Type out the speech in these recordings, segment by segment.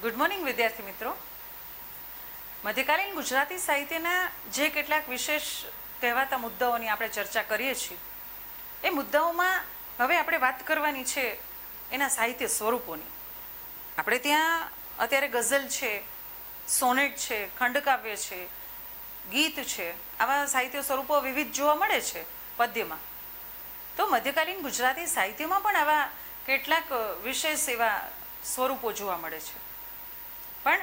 Good morning વિદ્યાર્થી મિત્રો. મધ્યકાલીન ગુજરાતી સાહિત્યના જે કેટલાક વિશેષ કહેવાતા મુદ્દાઓની આપણે ચર્ચા કરીએ છીએ એ મુદ્દાઓમાં હવે આપણે વાત કરવાની છે એના સાહિત્ય સ્વરૂપોની. આપણે ત્યાં અત્યારે ગઝલ છે, સોનેટ છે, ખંડકાવ્ય છે, ગીત છે, આવા સાહિત્ય સ્વરૂપો વિવિધ જોવા મળે છે પદ્યમાં. તો મધ્યકાલીન ગુજરાતી સાહિત્યમાં પણ આવા કેટલાક વિશેષ એવા સ્વરૂપો જોવા મળે છે. પણ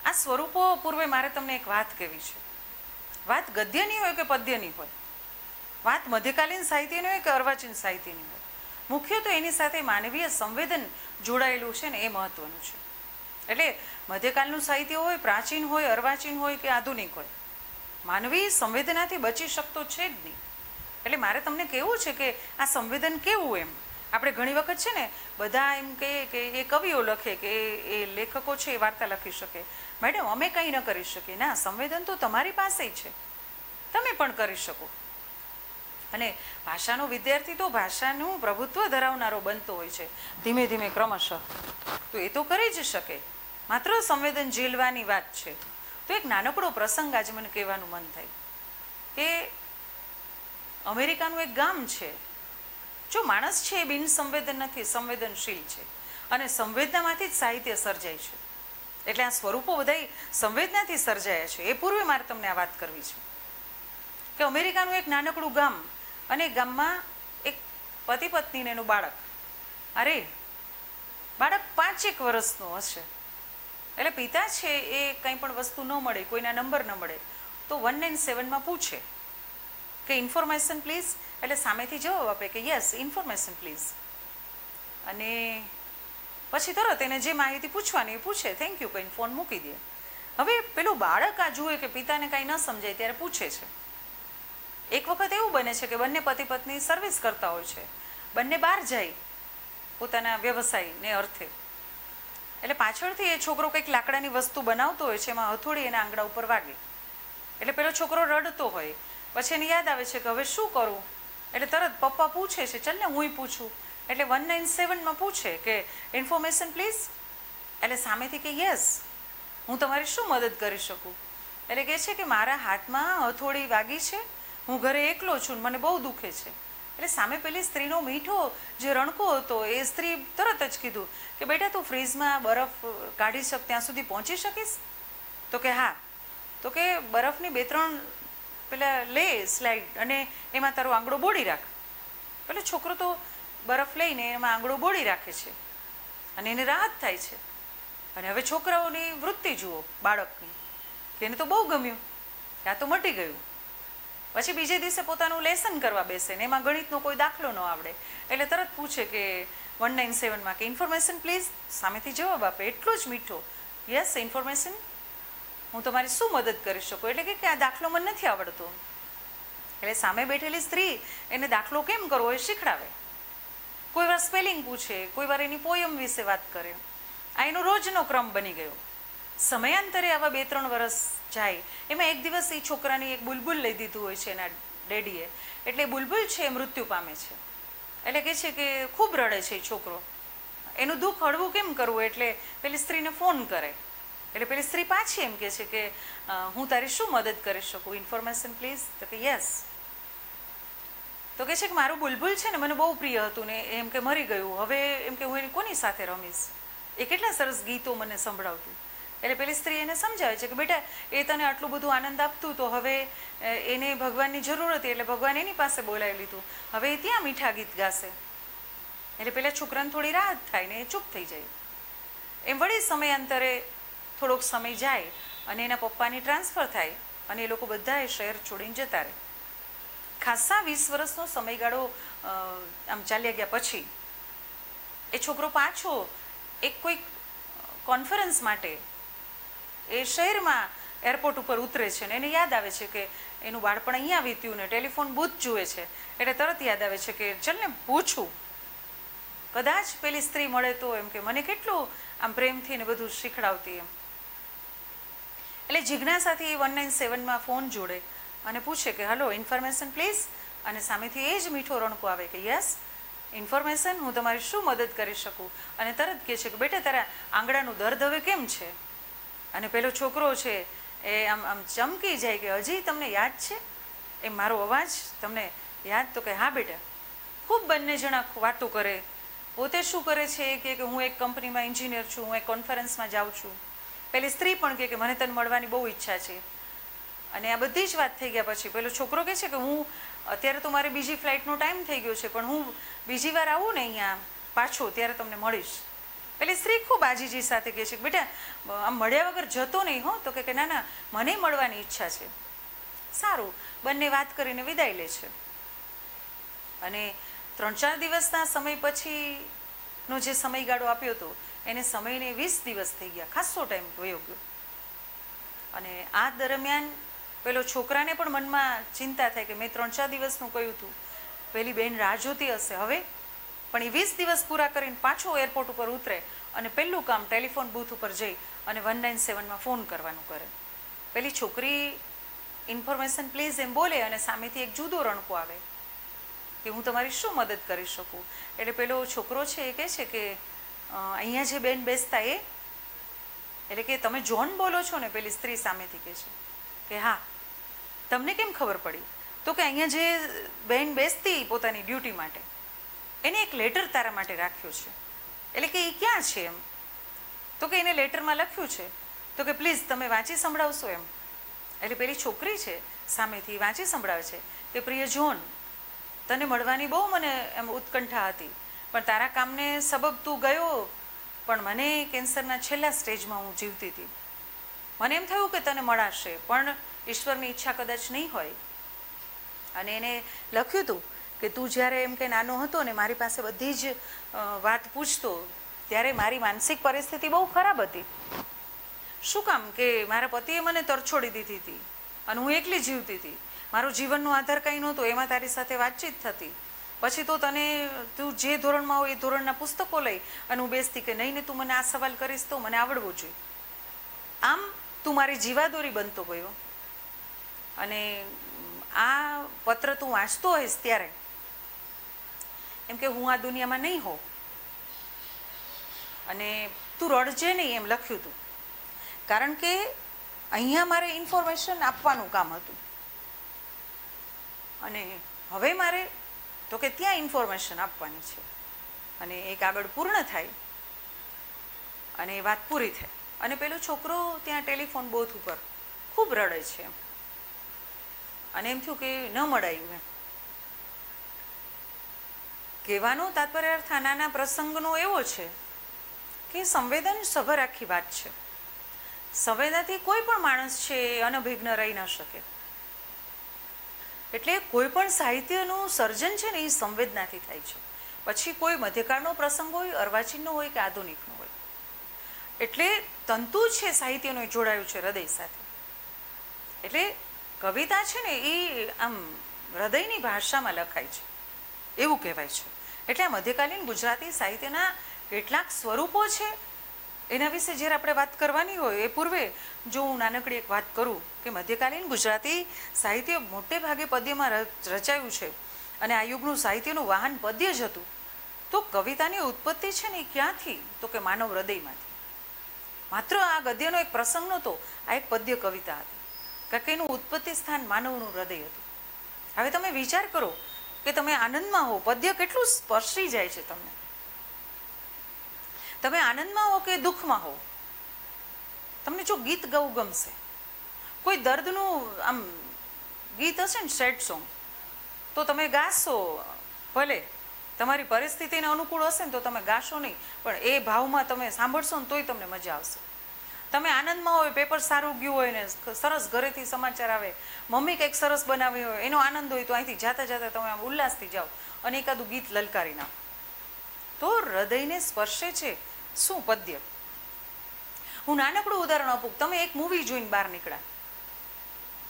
આ સ્વરૂપો પૂર્વે મારે તમને એક વાત કહેવી છે. વાત ગદ્યની હોય કે પદ્યની હોય, વાત મધ્યકાલીન સાહિત્યની હોય કે અર્વાચીન સાહિત્યની હોય, મુખ્ય તો એની સાથે માનવીય સંવેદન જોડાયેલું છે ને એ મહત્વનું છે. એટલે મધ્યકાલનું સાહિત્ય હોય, પ્રાચીન હોય, અર્વાચીન હોય કે આધુનિક હોય, માનવી સંવેદનાથી બચી શકતો છે જ નહીં. એટલે મારે તમને કહેવું છે કે આ સંવેદન કેવું એમ. આપણે ઘણી વખત છે ને બધા એમ કહીએ કે એ કવિઓ લખે કે એ લેખકો છે એ વાર્તા લખી શકે. મેડમ અમે કંઈ ન કરી શકીએ. ના, સંવેદન તો તમારી પાસે છે, તમે પણ કરી શકો. અને ભાષાનો વિદ્યાર્થી તો ભાષાનું પ્રભુત્વ ધરાવનારો બનતો હોય છે ધીમે ધીમે ક્રમશઃ, તો એ તો કરી જ શકે. માત્ર સંવેદન ઝીલવાની વાત છે. તો એક નાનકડો પ્રસંગ આજે મને કહેવાનું મન થાય કે અમેરિકાનું એક ગામ છે. જો માણસ છે એ બિન સંવેદન નથી, સંવેદનશીલ છે અને સંવેદનામાંથી જ સાહિત્ય સર્જાય છે. એટલે આ સ્વરૂપો બધા સંવેદનાથી સર્જાયા છે. એ પૂર્વે મારે તમને આ વાત કરવી છે કે અમેરિકાનું એક નાનકડું ગામ, અને ગામમાં એક પતિ પત્ની ને એનું બાળક. અરે બાળક 5 વર્ષનું હશે. એટલે પિતા છે એ કંઈ પણ વસ્તુ ન મળે, કોઈના નંબર ન મળે તો 197 પૂછે કે ઇન્ફોર્મેશન પ્લીઝ. એટલે સામેથી જવાબ આપે કે યસ, ઇન્ફોર્મેશન પ્લીઝ. અને પછી તરત એને જે માહિતી પૂછવાની એ પૂછે, થેન્ક યુ કહીને ફોન મૂકી દે. હવે પેલું બાળક આ જુએ કે પિતાને કાંઈ ન સમજાય ત્યારે પૂછે છે. એક વખત એવું બને છે કે બંને પતિ પત્ની સર્વિસ કરતા હોય છે, બંને બહાર જાય પોતાના વ્યવસાયને અર્થે. એટલે પાછળથી એ છોકરો કંઈક લાકડાની વસ્તુ બનાવતો હોય છે, એમાં હથોડી એના આંગળા ઉપર વાગે. એટલે પેલો છોકરો રડતો હોય. પછી એને યાદ આવે છે કે હવે શું કરું. એટલે તરત પપ્પા પૂછે છે, ચાલ ને હું પૂછું. એટલે 197 પૂછે કે ઇન્ફોર્મેશન પ્લીઝ. એટલે સામેથી કે યસ, હું તમારી શું મદદ કરી શકું. એટલે કહે છે કે મારા હાથમાં હથોડી વાગી છે, હું ઘરે એકલો છું ને મને બહુ દુખે છે. એટલે સામે પેલી સ્ત્રીનો મીઠો જે રણકો હતો એ સ્ત્રી તરત જ કીધું કે બેટા તું ફ્રીજમાં બરફ કાઢી શક ત્યાં સુધી પહોંચી શકીશ. તો કે હા. તો કે બરફની 2-3 પેલા લે સ્લાઇડ અને એમાં તારો આંગળો બોળી રાખ. પેલો છોકરો તો બરફ લઈને એમાં આંગળો બોળી રાખે છે અને એને રાહત થાય છે. અને હવે છોકરાઓની વૃત્તિ જુઓ બાળકની, કે એને તો બહુ ગમ્યું, આ તો મટી ગયું. પછી બીજે દિવસે પોતાનું લેસન કરવા બેસે ને એમાં ગણિતનો કોઈ દાખલો ન આવડે એટલે તરત પૂછે કે 197 કે ઇન્ફોર્મેશન પ્લીઝ. સામેથી જવાબ આપે એટલો જ મીઠો, યસ ઇન્ફોર્મેશન, હું તમારી શું મદદ કરી શકું. એટલે કે આ દાખલો મને નથી આવડતો. એટલે સામે બેઠેલી સ્ત્રી એને દાખલો કેમ કરવો એ શીખડાવે. કોઈ વાર સ્પેલિંગ પૂછે, કોઈ વાર એની પોયમ વિશે વાત કરે. આ એનો રોજનો ક્રમ બની ગયો. સમયાંતરે આવા 2-3 વર્ષ જાય. એમાં એક દિવસ એ છોકરાની એક બુલબુલ લઈ દીધું હોય છે એના ડેડીએ. એટલે બુલબુલ છે એ મૃત્યુ પામે છે. એટલે કહે છે કે ખૂબ રડે છે એ છોકરો. એનું દુઃખ હળવું કેમ કરવું, એટલે પેલી સ્ત્રીને ફોન કરે. એટલે પેલી સ્ત્રી પાછી એમ કહે છે કે હું તારી શું મદદ કરી શકું, ઇન્ફોર્મેશન પ્લીઝ. તો કે યસ. તો કહે છે કે મારું બુલબુલ છે ને મને બહુ પ્રિય હતું ને એમ કે મરી ગયું. હવે એમ કે હું એની કોની સાથે રમીશ, એ કેટલા સરસ ગીતો મને સંભળાવતું. એટલે પેલી સ્ત્રી એને સમજાવે છે કે બેટા એ તને આટલું બધું આનંદ આપતું તો હવે એને ભગવાનની જરૂર હતી એટલે ભગવાન એની પાસે બોલાવી લીધું, હવે એ ત્યાં મીઠા ગીત ગાશે. એટલે પેલા છોકરાને થોડી રાહત થાય ને એ ચૂપ થઈ જાય. એમ વળી સમયાંતરે થોડોક સમય જાય અને એના પપ્પાની ટ્રાન્સફર થાય અને એ લોકો બધા એ શહેર છોડીને જતા રહે. ખાસા 20 વર્ષનો સમયગાળો આમ ચાલ્યા ગયા પછી એ છોકરો પાછો એક કોઈક કોન્ફરન્સ માટે એ શહેરમાં એરપોર્ટ ઉપર ઉતરે છે ને એને યાદ આવે છે કે એનું બાળપણ અહીંયા વીત્યું ને ટેલિફોન બૂથ જુએ છે. એટલે તરત યાદ આવે છે કે ચલ ને પૂછું, કદાચ પેલી સ્ત્રી મળે તો એમ કે મને કેટલું આમ પ્રેમથી ને બધું શીખડાવતી એમ. એટલે જિજ્ઞાસાથી 197 ફોન જોડે અને પૂછે કે હલો ઇન્ફોર્મેશન પ્લીઝ. અને સામેથી એ જ મીઠો રણકો આવે કે યસ. ઇન્ફોર્મેશન, હું તમારી શું મદદ કરી શકું? અને તરત કહે છે કે બેટા તારા આંગળાનું દર્દ હવે કેમ છે? અને પેલો છોકરો છે એ આમ આમ ચમકી જાય કે હજી તમને યાદ છે એ મારો અવાજ તમને યાદ? તો કે હા બેટા. ખૂબ બંને જણા વાતો કરે. પોતે શું કરે છે કે હું એક કંપનીમાં એન્જિનિયર છું, હું એક કોન્ફરન્સમાં જાઉં છું. પેલી સ્ત્રી પણ કે મને તને મળવાની બહુ ઈચ્છા છે. અને આ બધી જ વાત થઈ ગયા પછી પેલો છોકરો કહે છે કે હું અત્યારે તો મારે બીજી ફ્લાઇટનો ટાઈમ થઈ ગયો છે, પણ હું બીજી વાર આવું ને અહીંયા પાછો ત્યારે તમને મળીશ. પેલી સ્ત્રી ખૂબ આજીજી સાથે કહે છે કે બેટા આમ મળ્યા વગર જતો નહીં હો. તો કે ના ના, મને મળવાની ઈચ્છા છે. સારું, બંને વાત કરીને વિદાય લે છે. અને 3-4 દિવસના સમય પછીનો જે સમયગાળો આપ્યો હતો એને સમયને 20 દિવસ થઈ ગયા, ખાસો ટાઈમ વયો ગયો. અને આ દરમિયાન પેલો છોકરાને પણ મનમાં ચિંતા થાય કે મેં 3-4 દિવસનું કહ્યું હતું, પેલી બેન રાહ જોતી હશે હવે. પણ એ 20 દિવસ પૂરા કરીને પાછો એરપોર્ટ ઉપર ઉતરે અને પહેલું કામ ટેલિફોન બૂથ ઉપર જઈ અને 197માં ફોન કરવાનું કરે. પેલી છોકરી ઇન્ફોર્મેશન પ્લીઝ એમ બોલે અને સામેથી એક જુદો રણકો આવે કે હું તમારી શું મદદ કરી શકું? એટલે પેલો છોકરો છે એ કહે છે કે અહીંયા જે બેન બેસતા એ, એટલે કે તમે જોન બોલો છો ને? પેલી સ્ત્રી સામેથી કહે છે કે હા. તમને કેમ ખબર પડી? તો કે અહીંયા જે બેન બેસતી પોતાની ડ્યુટી માટે, એને એક લેટર તારા માટે રાખ્યો છે. એટલે કે એ ક્યાં છે એમ? તો કે એને લેટરમાં લખ્યું છે. તો કે પ્લીઝ તમે વાંચી સંભળાવશો એમ? એટલે પેલી છોકરી છે સામેથી વાંચી સંભળાવે છે કે પ્રિય જોન, તને મળવાની બહુ મને એમ ઉત્કંઠા હતી, પણ તારા કામને સબબ તું ગયો. પણ મને કેન્સરના છેલ્લા સ્ટેજમાં હું જીવતી હતી. મને એમ થયું કે તને મળાશે, પણ ઈશ્વરની ઈચ્છા કદાચ નહીં હોય. અને એને લખ્યું હતું કે તું જ્યારે એમ કે નાનો હતો ને મારી પાસે બધી જ વાત પૂછતો, ત્યારે મારી માનસિક પરિસ્થિતિ બહુ ખરાબ હતી. શું કામ કે મારા પતિએ મને તરછોડી દીધી હતી અને હું એકલી જીવતી હતી. મારો જીવનનો આધાર કંઈ નહોતો, એમાં તારી સાથે વાતચીત થતી. પછી તો તું જે ધોરણમાં હોય એ ધોરણના પુસ્તકો લઈ અને હું બેસતી કે નહીં ને તું મને આ સવાલ કરીશ તો મને આવડવો જોઈએ. આમ તું મારી જીવાદોરી બનતો ગયો. અને આ પત્ર તું વાંચતો હોઈશ ત્યારે એમ કે હું આ દુનિયામાં નહીં હોઉં અને તું રડજે નહીં એમ લખ્યું હતું. કારણ કે અહીંયા મારે ઇન્ફોર્મેશન આપવાનું કામ હતું અને હવે મારે તો કે ત્યાં ઇન્ફોર્મેશન આપવાની છે. અને એ કાગળ પૂર્ણ થાય અને એ વાત પૂરી થાય અને પેલો છોકરો ત્યાં ટેલિફોન બૂથ ઉપર ખૂબ રડે છે અને એમ થયું કે ન મળાયું એમ. કહેવાનો તાત્પર્ય અર્થ નાના પ્રસંગનો એવો છે કે સંવેદન સભર આખી વાત છે. સંવેદનાથી કોઈ પણ માણસ છે એ અનભિજ્ઞ રહી ન શકે. એટલે કોઈ પણ સાહિત્યનું સર્જન છે ને એ સંવેદનાથી થાય છે. પછી કોઈ મધ્યકાળનો પ્રસંગ હોય, અર્વાચીનનો હોય કે આધુનિકનો હોય. એટલે તંતુ છે સાહિત્યનું જોડાયું છે હૃદય સાથે. એટલે કવિતા છે ને એ આમ હૃદયની ભાષામાં લખાય છે એવું કહેવાય છે. એટલે આ મધ્યકાલીન ગુજરાતી સાહિત્યના કેટલાક સ્વરૂપો છે એના વિશે જ્યારે આપણે વાત કરવાની હોય એ પૂર્વે જો હું નાનકડી એક વાત કરું કે મધ્યકાલીન ગુજરાતી સાહિત્ય મોટે ભાગે પદ્યમાં રચાયું છે અને આ યુગનું સાહિત્યનું વાહન પદ્ય જ હતું. તો કવિતાની ઉત્પત્તિ છે ને એ ક્યાંથી? તો કે માનવ હૃદયમાંથી. માત્ર આ ગદ્યનો એક પ્રસંગ નહોતો, આ એક પદ્ય કવિતા હતી. કારણ કે એનું ઉત્પત્તિ સ્થાન માનવનું હૃદય હતું. હવે તમે વિચાર કરો કે તમે આનંદમાં હો, પદ્ય કેટલું સ્પર્શી જાય છે તમને. તમે આનંદમાં હો કે દુઃખમાં હો, તમને જો ગીત ગાવું ગમશે, કોઈ દર્દનું આમ ગીત હશે ને સેડ સોંગ, તો તમે ગાશો. ભલે તમારી પરિસ્થિતિને અનુકૂળ હશે ને તો તમે ગાશો નહીં, પણ એ ભાવમાં તમે સાંભળશો ને તોય તમને મજા આવશે. તમે આનંદમાં હોય, પેપર સારું ગયું હોય ને સરસ ઘરેથી સમાચાર આવે, મમ્મી કંઈક સરસ બનાવી હોય, એનો આનંદ હોય, તો અહીંથી જાતા જાતા તમે આમ ઉલ્લાસથી જાઓ અને એકાદું ગીત લલકારી નાખો. તો હૃદયને સ્પર્શે છે શું પદ્ય. હું નાનકડું ઉદાહરણ આપું. તમે એક મૂવી જોઈને બહાર નીકળ્યા,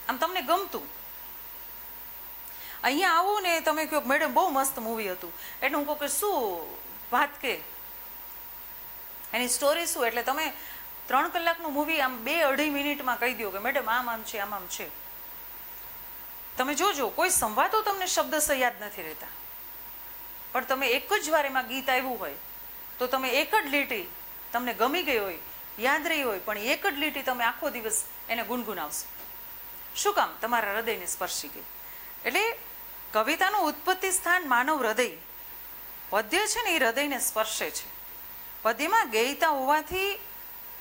આમ તમને ગમતું, અહીંયા આવું ને તમે કહો મેડમ બહુ મસ્ત મૂવી હતું, એટલે હું કહું કે શું વાત, કે એની સ્ટોરી શું? એટલે તમે 3 કલાકનું મૂવી આમ 2-2.5 મિનિટમાં કહી દો કે મેડમ આમ આમ છે, આમ આમ છે. તમે જોજો કોઈ સંવાદો તમને શબ્દશ યાદ નથી રહેતા. પણ તમે એક જ વાર એમાં ગીત આવ્યું હોય તો તમે એક જ લીટી તમને ગમી ગઈ હોય, યાદ રહી હોય, પણ એક જ લીટી તમે આખો દિવસ એને ગુનગુનાવશો. શું કામ? તમારા હૃદયને સ્પર્શી ગઈ. એટલે કવિતાનું ઉત્પત્તિ સ્થાન માનવ હૃદય. પદ્ય છે ને એ હૃદયને સ્પર્શે છે. પદ્યમાં ગેયતા હોવાથી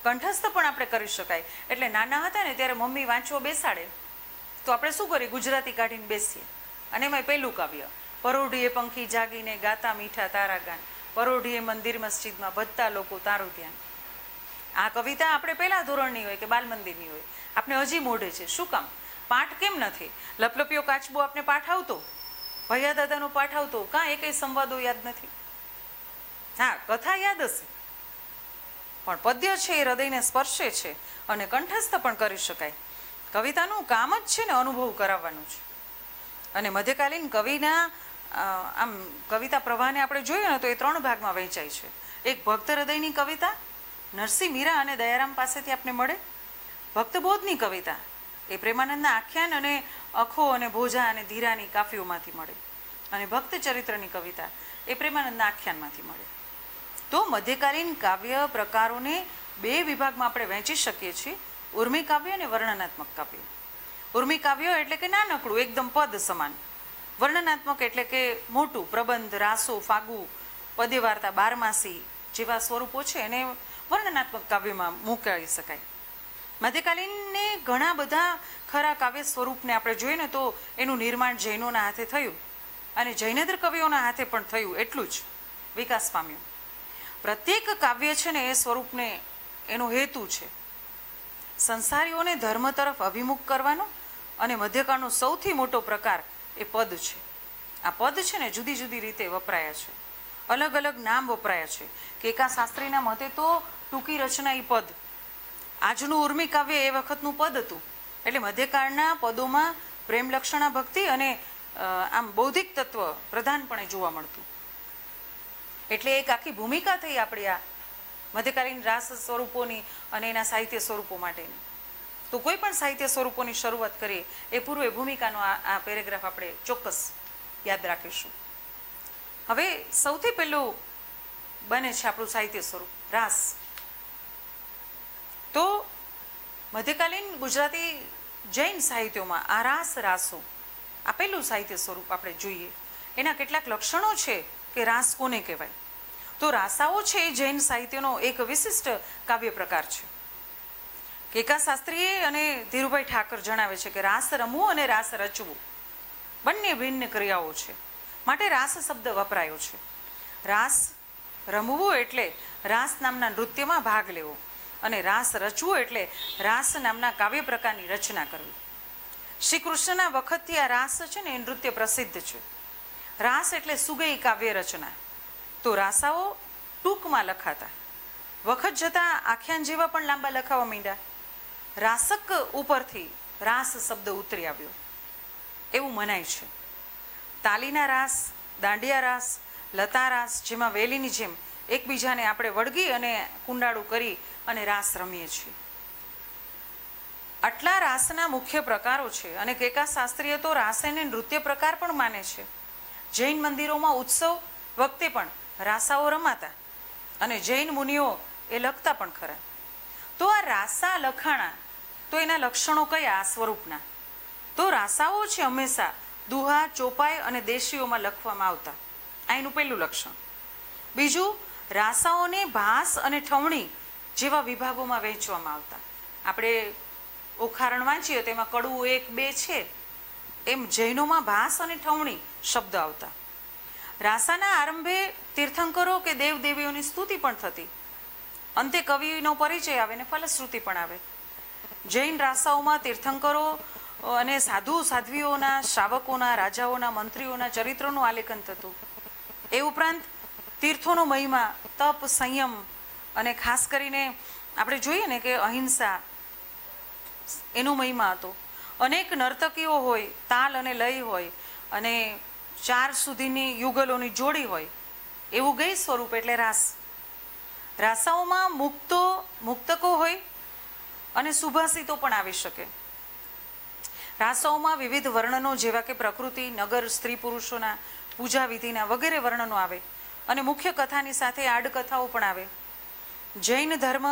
કંઠસ્થ પણ આપણે કરી શકાય. એટલે નાના હતા ને ત્યારે મમ્મી વાંચવા બેસાડે તો આપણે શું કરીએ? ગુજરાતી કાઢીને બેસીએ. અને એમાં પહેલું કાવ્ય, પરોઢીએ પંખી જાગીને ગાતા મીઠા તારા ગાન, પરોઢીએ મંદિર મસ્જિદમાં ભજતા લોકો તારું ધ્યાન. આ કવિતા આપણે પહેલા ધોરણની હોય કે બાલ મંદિરની હોય, આપણે હજી મોઢે છે. શું કામ? પાઠ કેમ નથી? લપલપિયો કાચબો આપણે પાઠ આવતો, ભૈયા દાદાનો પાઠ આવતો, કાં એ કઈ સંવાદો યાદ નથી. હા, કથા યાદ હશે, પણ પદ્ય છે એ હૃદયને સ્પર્શે છે અને કંઠસ્થ પણ કરી શકાય. કવિતાનું કામ જ છે ને અનુભવ કરાવવાનું છે. અને મધ્યકાલીન કવિના આમ કવિતા પ્રવાહને આપણે જોઈએ ને તો એ 3 ભાગમાં વહેંચાય છે. એક ભક્ત હૃદયની કવિતા, નરસિંહ મીરા અને દયારામ પાસેથી આપણે મળે. ભક્તબોધની કવિતા એ પ્રેમાનંદના આખ્યાન અને અખો અને ભોજા અને ધીરાની કાફીઓમાંથી મળે. અને ભક્ત ચરિત્રની કવિતા એ પ્રેમાનંદના આખ્યાનમાંથી મળે. તો મધ્યકાલીન કાવ્ય પ્રકારોને 2 વિભાગમાં આપણે વહેંચી શકીએ છીએ, ઉર્મી કાવ્ય અને વર્ણનાત્મક કાવ્ય. ઉર્મી કાવ્ય એટલે કે નાનકડું, એકદમ પદ સમાન. વર્ણનાત્મક એટલે કે મોટું, પ્રબંધ, રાસો, ફાગુ, પદ્ય વાર્તા, બારમાસી જેવા સ્વરૂપો છે એને વર્ણનાત્મક કાવ્યમાં મૂકી શકાય. મધ્યકાલીનને ઘણા બધા ખરા કાવ્ય સ્વરૂપને આપણે જોઈએ ને તો એનું નિર્માણ જૈનોના હાથે થયું અને જૈનેતર કવિઓના હાથે પણ થયું, એટલું જ વિકાસ પામ્યું. પ્રત્યેક કાવ્ય છે ને એ સ્વરૂપને એનો હેતુ છે સંસારીઓને ધર્મ તરફ અભિમુખ કરવાનો. અને મધ્યકાળનો સૌથી મોટો પ્રકાર એ પદ છે. આ પદ છે ને જુદી જુદી રીતે વપરાયા છે, અલગ અલગ નામ વપરાયા છે. કેકા શાસ્ત્રીના મતે તો ટૂંકી રચના એ પદ. આજનું ઉર્મી કાવ્ય એ વખતનું પદ હતું. એટલે મધ્યકાળના પદોમાં પ્રેમ લક્ષણા ભક્તિ અને આમ બૌદ્ધિક તત્વ પ્રધાનપણે જોવા મળતું. એટલે એક આખી ભૂમિકા થઈ આપણી આ મધ્યકાલીન રાસ સ્વરૂપોની અને એના સાહિત્ય સ્વરૂપો માટેની. તો કોઈ પણ સાહિત્ય સ્વરૂપોની શરૂઆત કરીએ એ પૂર્વે ભૂમિકાનો આ પેરેગ્રાફ આપણે ચોક્કસ યાદ રાખીશું. હવે સૌથી પહેલું બને છે આપણું સાહિત્ય સ્વરૂપ રાસ. તો મધ્યકાલીન ગુજરાતી જૈન સાહિત્યોમાં આ રાસો આ પહેલું સાહિત્ય સ્વરૂપ આપણે જોઈએ. એના કેટલાક લક્ષણો છે કે રાસ કોને કહેવાય. તો રાસાઓ છે એ જૈન સાહિત્યનો એક વિશિષ્ટ કાવ્ય પ્રકાર છે. કેકા શાસ્ત્રીએ અને ધીરુભાઈ ઠાકર જણાવે છે કે રાસ રમવું અને રાસ રચવું બંને ભિન્ન ક્રિયાઓ છે, માટે રાસ શબ્દ વપરાયો છે. રાસ રમવું એટલે રાસ નામના નૃત્યમાં ભાગ લેવો અને રાસ રચવું એટલે રાસ નામના કાવ્ય પ્રકારની રચના કરવી. શ્રી કૃષ્ણના વખતથી આ રાસ છે ને એ નૃત્ય પ્રસિદ્ધ છે. રાસ એટલે સુગઈ કાવ્ય રચના. તો રાસાઓ ટૂંકમાં લખાતા, વખત જતાં આખ્યાન જેવા પણ લાંબા લખાવા માંડ્યા. રાસક ઉપરથી રાસ શબ્દ ઉતરી આવ્યો એવું મનાય છે. તાલીના રાસ, દાંડિયા રાસ, લતા રાસ, જેમાં વેલીની જેમ એકબીજાને આપણે વળગી અને કુંડાળું કરી અને રાસ રમીએ છીએ. આટલા રાસના મુખ્ય પ્રકારો છે અને કેકા શાસ્ત્રીય તો રાસને નૃત્ય પ્રકાર પણ માને છે. જૈન મંદિરોમાં ઉત્સવ વખતે પણ રાસાઓ રમાતા અને જૈન મુનિઓ એ લખતા પણ ખરા. તો આ રાસા લખાણા, તો એના લક્ષણો કયા આ સ્વરૂપના? તો રાસાઓ છે હંમેશા દુહા, ચોપાઈ અને દેશીઓમાં લખવામાં આવતા. આ એનું પહેલું લક્ષણ. બીજું, રાસાઓને ભાસ અને ઠવણી જેવા વિભાગોમાં વહેંચવામાં આવતા. આપણે ઓખારણ વાંચીએ તેમાં કડવું 1, 2 છે, એમ જૈનોમાં ભાસ અને ઠવણી શબ્દ આવતા. રાસાના આરંભે તીર્થંકરો કે દેવદેવીઓની સ્તુતિ પણ થતી. અંતે કવિનો પરિચય આવે ને ફલશ્રુતિ પણ આવે. જૈન રાસાઓમાં તીર્થંકરો અને સાધુ સાધ્વીઓના, શ્રાવકોના, રાજાઓના, મંત્રીઓના ચરિત્રોનું આલેખન થતું. એ ઉપરાંત તીર્થોનો મહિમા, તપ, સંયમ અને ખાસ કરીને આપણે જોઈએ ને કે અહિંસા એનો મહિમા હતો. અનેક નર્તકીઓ હોય, તાલ અને લય હોય અને 4 સુધીની યુગલોની જોડી હોય એવું ગઈ સ્વરૂપ એટલે રાસ. રાસાઓમાં મુક્તકો હોય અને સુભાષિતો પણ આવી શકે. રાસાઓમાં વિવિધ વર્ણનો જેવા કે પ્રકૃતિ, નગર, સ્ત્રી પુરુષોના પૂજા વિધિના વગેરે વર્ણનો આવે અને મુખ્ય કથાની સાથે આડકથાઓ પણ આવે. જૈન ધર્મ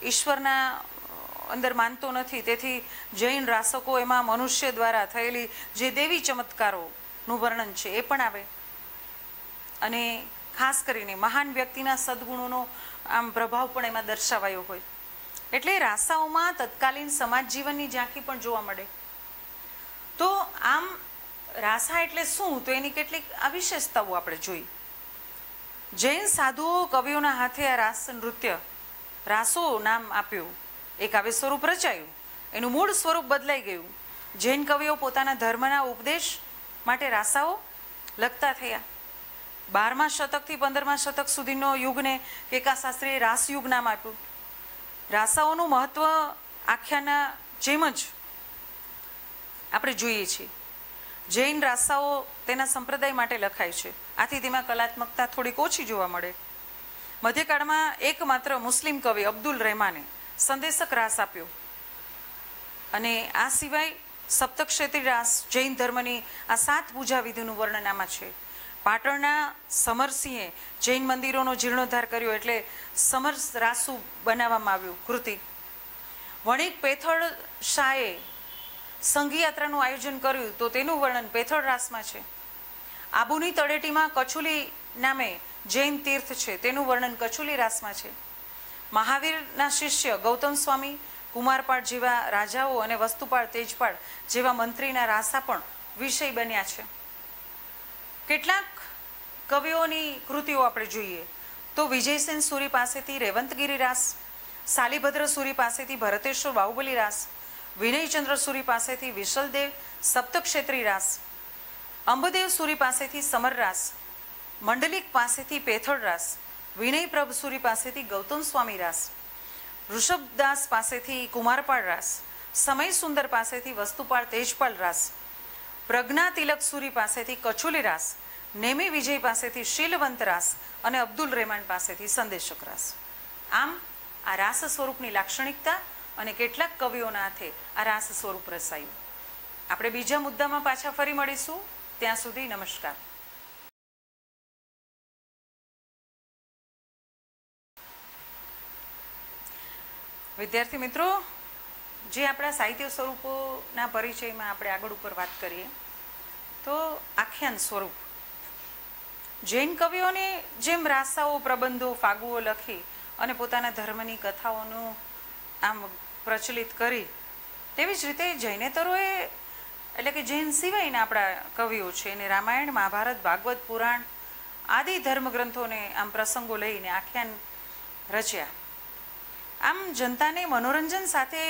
ઈશ્વરના અંદર માનતો નથી, તેથી જૈન રાસકો એમાં મનુષ્ય દ્વારા થયેલી જે દેવી ચમત્કારોનું વર્ણન છે એ પણ આવે. અને ખાસ કરીને મહાન વ્યક્તિના સદગુણોનો આમ પ્રભાવ પણ એમાં દર્શાવાયો હોય. એટલે રાસાઓમાં તત્કાલીન સમાજ જીવનની ઝાંખી પણ જોવા મળે. તો આમ રાસા એટલે શું, તો એની કેટલીક આ વિશેષતાઓ આપણે જોઈ. જૈન સાધુઓ કવિઓના હાથે આ રાસ નૃત્ય રાસો નામ આપ્યું. એક કાવ્ય સ્વરૂપ રચાયું, એનું મૂળ સ્વરૂપ બદલાઈ ગયું. જૈન કવિઓ પોતાના ધર્મના ઉપદેશ માટે રાસાઓ લખતા થયા. 12મા શતકથી 15મા શતક સુધીનો યુગને કેકાશાસ્ત્રીએ રાસયુગ નામ આપ્યું. રાસાઓનું મહત્વ આખ્યાના જેમ જ આપણે જોઈએ છીએ. જૈન રાસાઓ તેના સંપ્રદાય માટે લખાય છે, આથી તેમાં કલાત્મકતા થોડીક ઓછી જોવા મળે. મધ્યકાળમાં એકમાત્ર મુસ્લિમ કવિ અબ્દુલ રહેમાને સંદેશક રાસ આપ્યો. અને આ સિવાય સપ્તક્ષેત્રી રાસ જૈન ધર્મની આ 7 પૂજા વિધિનું વર્ણન આમાં છે. પાટણના સમરસિંહે જૈન મંદિરોનો જીર્ણોદ્ધાર કર્યો, એટલે સમર રાસુ બનાવવામાં આવ્યું કૃતિ. વણિક પેથળ શાહે સંઘયાત્રાનું આયોજન કર્યું, તો તેનું વર્ણન પેથળ રાસમાં છે. આબુની તળેટીમાં કછુલી નામે જૈન તીર્થ છે, તેનું વર્ણન કછુલી રાસમાં છે. મહાવીરના શિષ્ય ગૌતમ સ્વામી, કુમારપાળ જેવા રાજાઓ અને વસ્તુપાળ તેજપાળ જેવા મંત્રીના રાસા પણ વિષય બન્યા છે. કેટલાક કવિઓની કૃતિઓ આપણે જોઈએ તો વિજયસેન સુરી પાસેથી રેવંતગીરી રાસ, શાલિભદ્ર સુરી પાસેથી ભરતેશ્વર બાહુબલી રાસ, વિનયચંદ્ર સુરી પાસેથી વિશલદેવ સપ્તક્ષેત્રી રાસ, અંબદેવ સુરી પાસેથી સમર રાસ, મંડલિક પાસેથી પેથળ રાસ, વિનયપ્રભ સુરી પાસેથી ગૌતમ સ્વામી રાસ, ઋષભદાસ પાસેથી કુમારપાળ રાસ, સમય સુંદર પાસેથી વસ્તુપાળ તેજપાલ રાસ, પ્રજ્ઞા તિલક સુરી પાસેથી કછુલી રાસ, નેમી વિજય પાસેથી શીલવંત રાસ અને અબ્દુલ રહેમાન પાસેથી સંદેશક રાસ. આમ આ રાસ સ્વરૂપની લાક્ષણિકતા અને કેટલાક કવિઓના હાથે આ રાસ સ્વરૂપ રચાયું. આપણે બીજા મુદ્દામાં પાછા ફરી મળીશું. ત્યાં સુધી નમસ્કાર. વિદ્યાર્થી મિત્રો, જે આપણા સાહિત્ય સ્વરૂપોના પરિચયમાં આપણે આગળ ઉપર વાત કરીએ તો આખ્યાન સ્વરૂપ. જૈન કવિઓની જેમ રાસાઓ, પ્રબંધો, ફાગુઓ લખી અને પોતાના ધર્મની કથાઓનું આમ પ્રચલિત કરી, તેવી જ રીતે જૈનેતરોએ, એટલે કે જૈન સિવાયના આપણા કવિઓ છે, એને રામાયણ, મહાભારત, ભાગવત, પુરાણ આદિ ધર્મગ્રંથોને આમ પ્રસંગો લઈને આખ્યાન રચ્યા. આમ જનતાને મનોરંજન સાથે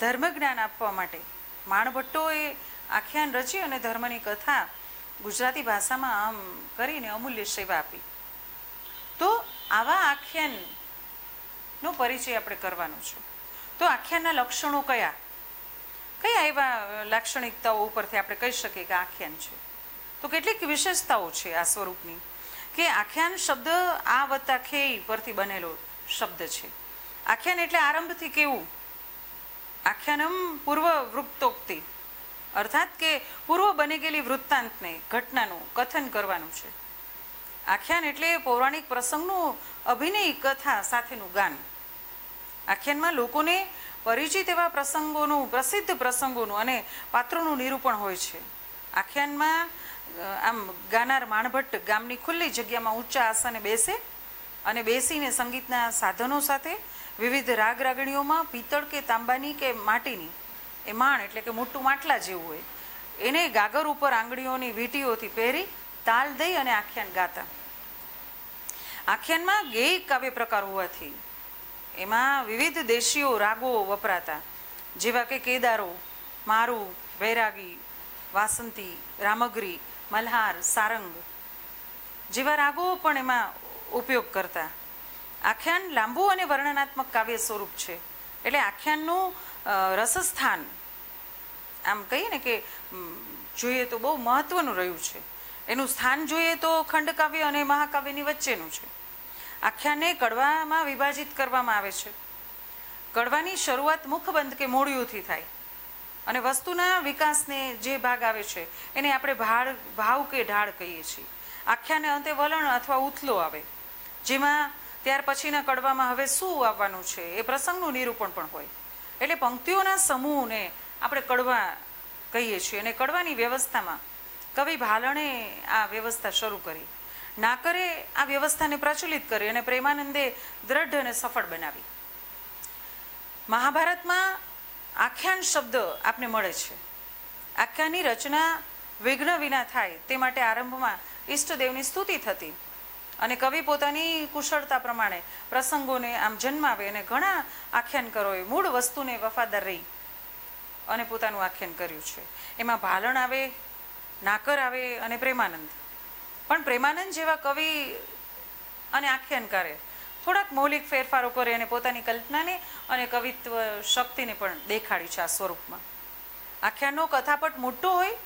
ધર્મજ્ઞાન આપવા માટે માણભટ્ટોએ આખ્યાન રચી અને ધર્મની કથા ગુજરાતી ભાષામાં આમ કરીને અમૂલ્ય સેવા આપી. તો આવા આખ્યાનનો પરિચય આપણે કરવાનો છે. તો આખ્યાનના લક્ષણો કયા કયા એવા લાક્ષણિકતાઓ ઉપરથી આપણે કહી શકીએ કે આખ્યાન છે? તો કેટલીક વિશેષતાઓ છે આ સ્વરૂપની, કે આખ્યાન શબ્દ આ વત્તા ખેય પરથી બનેલો શબ્દ છે. આખ્યાન એટલે આરંભથી કેવું? આખ્યાનમ પૂર્વ વૃત્તોક્તિ, અર્થાત કે પૂર્વ બની ગયેલી વૃત્તાંતને, ઘટનાનું કથન કરવાનું છે. આખ્યાન એટલે પૌરાણિક પ્રસંગનું અભિનય કથા સાથેનું ગાન. આખ્યાનમાં લોકોને પરિચિત એવા પ્રસંગોનું, પ્રસિદ્ધ પ્રસંગોનું અને પાત્રોનું નિરૂપણ હોય છે. આખ્યાનમાં આમ ગાનાર માણભટ્ટ ગામની ખુલ્લી જગ્યામાં ઊંચા આસને બેસે અને બેસીને સંગીતના સાધનો સાથે વિવિધ રાગ રાગણીઓમાં પિત્તળ કે તાંબાની કે માટીની એ માણ, એટલે કે મોટું માટલા જેવું હોય, એને ગાગર ઉપર આંગળીઓની વીંટીઓથી પહેરી તાલ દઈ અને આખ્યાન ગાતા. આખ્યાનમાં ગેય કાવ્ય પ્રકાર હોવાથી એમાં વિવિધ દેશીઓ રાગો વપરાતા, જેવા કે કેદારો, મારુ, વૈરાગી, વાસંતી, રામગરી, મલ્હાર, સારંગ જેવા રાગો પણ એમાં ઉપયોગ કરતા. આખ્યાન લાંબુ અને વર્ણનાત્મક કાવ્ય સ્વરૂપ છે, એટલે આખ્યાનનું રસસ્થાન આમ કહીએ ને કે જોઈએ તો બહુ મહત્વનું રહ્યું છે. એનું સ્થાન જોઈએ તો ખંડકાવ્ય અને મહાકાવ્યની વચ્ચેનું છે. આખ્યાનને કડવામાં વિભાજિત કરવામાં આવે છે. કડવાની શરૂઆત મુખબંધ કે મોડિયુંથી થાય અને વસ્તુના વિકાસને જે ભાગ આવે છે એને આપણે ભાવ કે ઢાળ કહીએ છીએ. આખ્યાને અંતે વલણ અથવા ઉથલો આવે, જેમાં ત્યાર પછીના કડવામાં હવે શું આવવાનું છે એ પ્રસંગનું નિરૂપણ પણ હોય. એટલે પંક્તિઓના સમૂહને આપણે કડવા કહીએ છીએ. અને કડવાની વ્યવસ્થામાં કવિ ભાલણે આ વ્યવસ્થા શરૂ કરી. નાકરે આ વ્યવસ્થાને પ્રચલિત કરી અને પ્રેમાનંદે દ્રઢ અને સફળ બનાવી. મહાભારતમાં આખ્યાન શબ્દ આપને મળે છે. આખ્યાનની રચના વિઘ્ન વિના થાય તે માટે આરંભમાં ઈષ્ટદેવની સ્તુતિ થતી અને કવિ પોતાની કુશળતા પ્રમાણે પ્રસંગોને આમ જન્માવે અને ઘણા આખ્યાનકરોએ મૂળ વસ્તુને વફાદાર રહી અને પોતાનું આખ્યાન કર્યું છે. એમાં ભાલણ આવે, નાકર આવે અને પ્રેમાનંદ. પણ પ્રેમાનંદ જેવા કવિ અને આખ્યાનકારે થોડાક મૌલિક ફેરફારો કરે અને પોતાની કલ્પનાને અને કવિત્વ શક્તિને પણ દેખાડી છે આ સ્વરૂપમાં. આખ્યાનનો કથાપટ મોટો હોય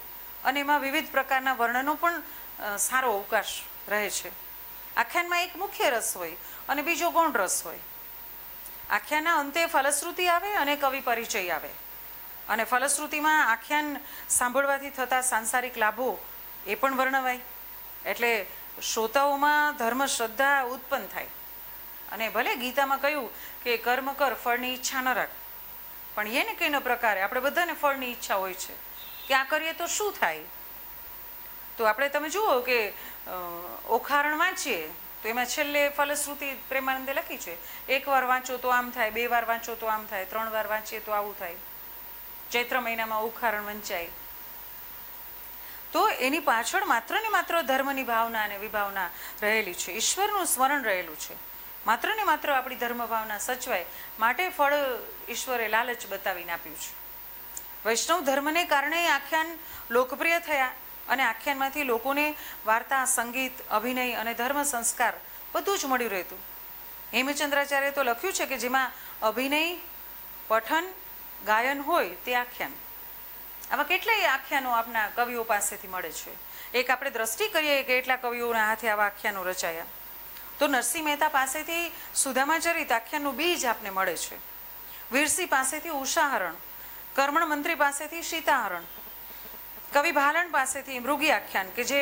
અને એમાં વિવિધ પ્રકારના વર્ણનો પણ સારો અવકાશ રહે છે. આખ્યાનમાં એક મુખ્ય રસ હોય અને બીજો ગૌણ રસ હોય. આખ્યાનના અંતે ફલશ્રુતિ આવે અને કવિ પરિચય આવે. અને ફલશ્રુતિમાં આખ્યાન સાંભળવાથી થતા સાંસારિક લાભો એ પણ વર્ણવાય. એટલે શ્રોતાઓમાં ધર્મ શ્રદ્ધા ઉત્પન્ન થાય. અને ભલે ગીતામાં કહ્યું કે કર્મ કર, ફળની ઈચ્છા ન રાખ, પણ એને કઈનો પ્રકારે આપણે બધાને ફળની ઈચ્છા હોય છે કે આ કરીએ તો શું થાય. તો આપણે તમે જુઓ કે ઓખારણ વાંચીએ તો એમાં છેલ્લે ફલશ્રુતિ પ્રેમાનંદે લખી છે, એકવાર વાંચો તો આમ થાય, 2 વાર વાંચો તો આમ થાય, 3 વાર વાંચીએ તો આવું થાય. ચૈત્ર મહિનામાં ઓખારણ વંચાય. તો એની પાછળ માત્ર ને માત્ર ધર્મની ભાવના અને વિભાવના રહેલી છે, ઈશ્વરનું સ્મરણ રહેલું છે. માત્ર ને માત્ર આપણી ધર્મ ભાવના સચવાય માટે ફળ ઈશ્વરે લાલચ બતાવીને આપ્યું છે. વૈષ્ણવ ધર્મને કારણે આખ્યાન લોકપ્રિય થયા અને આખ્યાનમાંથી લોકોને વાર્તા, સંગીત, અભિનય અને ધર્મ સંસ્કાર બધું જ મળ્યું રહેતું. હેમચંદ્રાચાર્ય તો લખ્યું છે કે જેમાં અભિનય, પઠન, ગાયન હોય તે આખ્યાન. આવા કેટલાય આખ્યાનો આપના કવિઓ પાસેથી મળે છે. એક આપણે દ્રષ્ટિ કરીએ કે એટલા કવિઓના હાથે આવા આખ્યાનો રચાયા. તો નરસિંહ મહેતા પાસેથી સુદામાચરિત આખ્યાનનું બીજ આપને મળે છે. વીરસિંહ પાસેથી ઉષાહરણ, કર્મણ મંત્રી પાસેથી સીતાહરણ, કવિ ભાલણ પાસેથી મૃગી આખ્યાન કે જે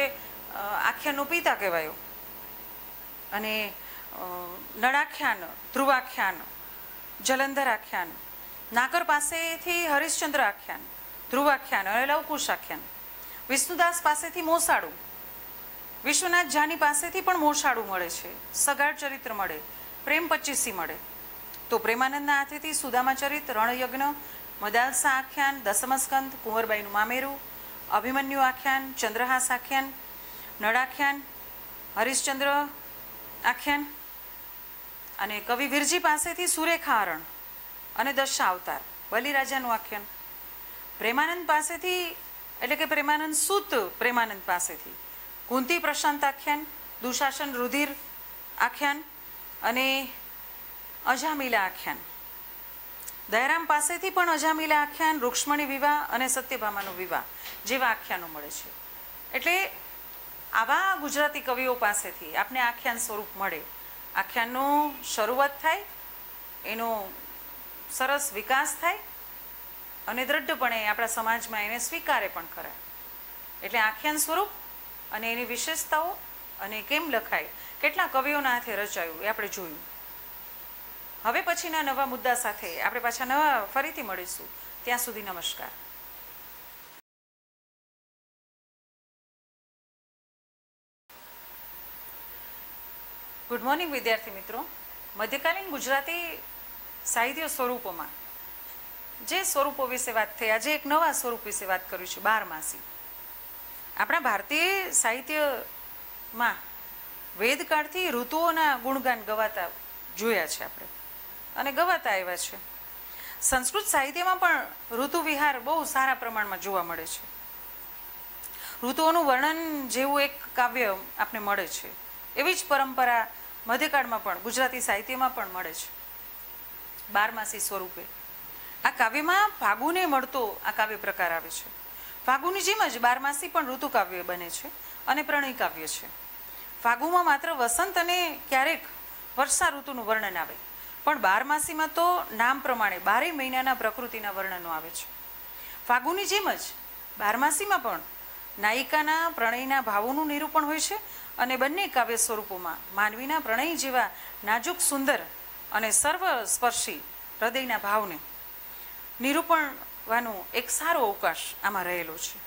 આખ્યાનનો પિતા કહેવાયો, અને નળાખ્યાન, ધ્રુવાખ્યાન, જલંધર આખ્યાન, નાકર પાસેથી હરિશ્ચંદ્ર આખ્યાન, ધ્રુવાખ્યાન અને લવકુશ આખ્યાન, વિષ્ણુદાસ પાસેથી મોસાળું, વિશ્વનાથ જાની પાસેથી પણ મોસાળું મળે છે, સગાળ ચરિત્ર મળે, પ્રેમ પચીસી મળે. તો પ્રેમાનંદના હાથેથી સુદામાચરિત, રણયજ્ઞ, મદાલસા આખ્યાન, દસમસ્કંદ, કુંવરબાઈનું મામેરું, અભિમન્યુ આખ્યાન, ચંદ્રહાસ આખ્યાન, નળાખ્યાન, હરિશ્ચંદ્ર આખ્યાન, અને કવિ વિરજી પાસેથી સુરેખાહરણ અને દશા અવતાર, બલિરાજાનું આખ્યાન. પ્રેમાનંદ પાસેથી એટલે કે પ્રેમાનંદ સૂત પ્રેમાનંદ પાસેથી કુંતી પ્રશાંત આખ્યાન, દુશાસન રુધિર આખ્યાન અને અજામિલા આખ્યાન. દયારામ પાસેથી પણ અજામિલા આખ્યાન, રૂક્ષ્મણી વિવાહ અને સત્યભામાનો વિવાહ જેવા આખ્યાનો મળે છે. એટલે આવા ગુજરાતી કવિઓ પાસેથી આપને આખ્યાન સ્વરૂપ મળે. આખ્યાનનો શરૂઆત થાય, એનો સરસ વિકાસ થાય અને દ્રઢપણે આપણા સમાજમાં એને સ્વીકારે પણ ખરા. એટલે આખ્યાન સ્વરૂપ અને એની વિશેષતાઓ અને કેમ લખાય, કેટલા કવિઓના હાથે રચાયું એ આપણે જોયું. હવે પછીના નવા મુદ્દા સાથે આપણે પાછા નવા ફરીથી મળીશું. ત્યાં સુધી નમસ્કાર. ગુડ મોર્નિંગ વિદ્યાર્થી મિત્રો. મધ્યકાલીન ગુજરાતી સાહિત્ય સ્વરૂપોમાં જે સ્વરૂપો વિશે વાત થઈ, આજે એક નવા સ્વરૂપ વિશે વાત કર્યું છે, બારમાસી. આપણા ભારતીય સાહિત્યમાં વેદકાળથી ઋતુઓના ગુણગાન ગવાતા જોયા છે આપણે અને ગવાતા આવ્યા છે. સંસ્કૃત સાહિત્યમાં પણ ઋતુ વિહાર બહુ સારા પ્રમાણમાં જોવા મળે છે. ઋતુઓનું વર્ણન જેવું એક કાવ્ય આપને મળે છે, એવી જ પરંપરા મધ્યકાળમાં પણ ગુજરાતી સાહિત્યમાં પણ મળે છે, બારમાસી સ્વરૂપે. આ કાવ્યમાં ફાગુને મળતો આ કાવ્ય પ્રકાર આવે છે. ફાગુની જેમ જ બારમાસી પણ ઋતુ કાવ્ય બને છે અને પ્રણય કાવ્ય છે. ફાગુમાં માત્ર વસંત અને ક્યારેક વર્ષા ઋતુનું વર્ણન આવે, પણ બારમાસીમાં તો નામ પ્રમાણે 12 મહિનાના પ્રકૃતિના વર્ણનો આવે છે. ફાગુની જેમ જ બારમાસીમાં પણ નાયિકાના પ્રણયના ભાવોનું નિરૂપણ હોય છે અને બંને કાવ્ય સ્વરૂપોમાં માનવીના પ્રણય જેવા નાજુક સુંદર અને સર્વસ્પર્શી હૃદયના ભાવને નિરૂપણવાનો એક સારો અવકાશ આમાં રહેલો છે.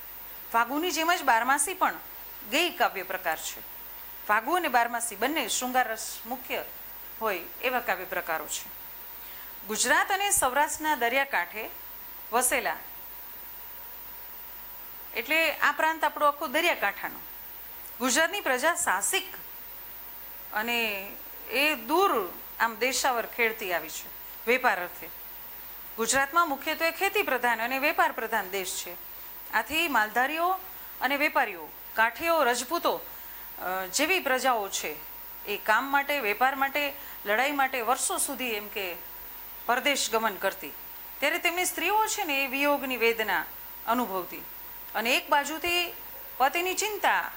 ફાગુની જેમ જ બારમાસી પણ ગેય કાવ્ય પ્રકાર છે. ફાગુ અને બારમાસી બંને શૃંગાર રસ મુખ્ય હોય એવા કાવ્ય પ્રકારો છે. ગુજરાત અને સૌરાષ્ટ્રના દરિયાકાંઠે વસેલા, એટલે આ પ્રાંત આપણો આખો દરિયાકાંઠાનો. ગુજરાતની પ્રજા સાહસિક અને એ દૂર આમ દેશાવર ખેડતી આવી છે વેપાર અર્થે. ગુજરાતમાં મુખ્યત્વે ખેતી પ્રધાન અને વેપાર પ્રધાન દેશ છે. આથી માલધારીઓ અને વેપારીઓ, કાઠીઓ, રજપૂતો જેવી પ્રજાઓ છે એ કામ માટે, વેપાર માટે, લડાઈ માટે વર્ષો સુધી એમ કે પરદેશ ગમન કરતી. ત્યારે તેમની સ્ત્રીઓ છે ને એ વિયોગની વેદના અનુભવતી અને એક બાજુથી પતિની ચિંતા,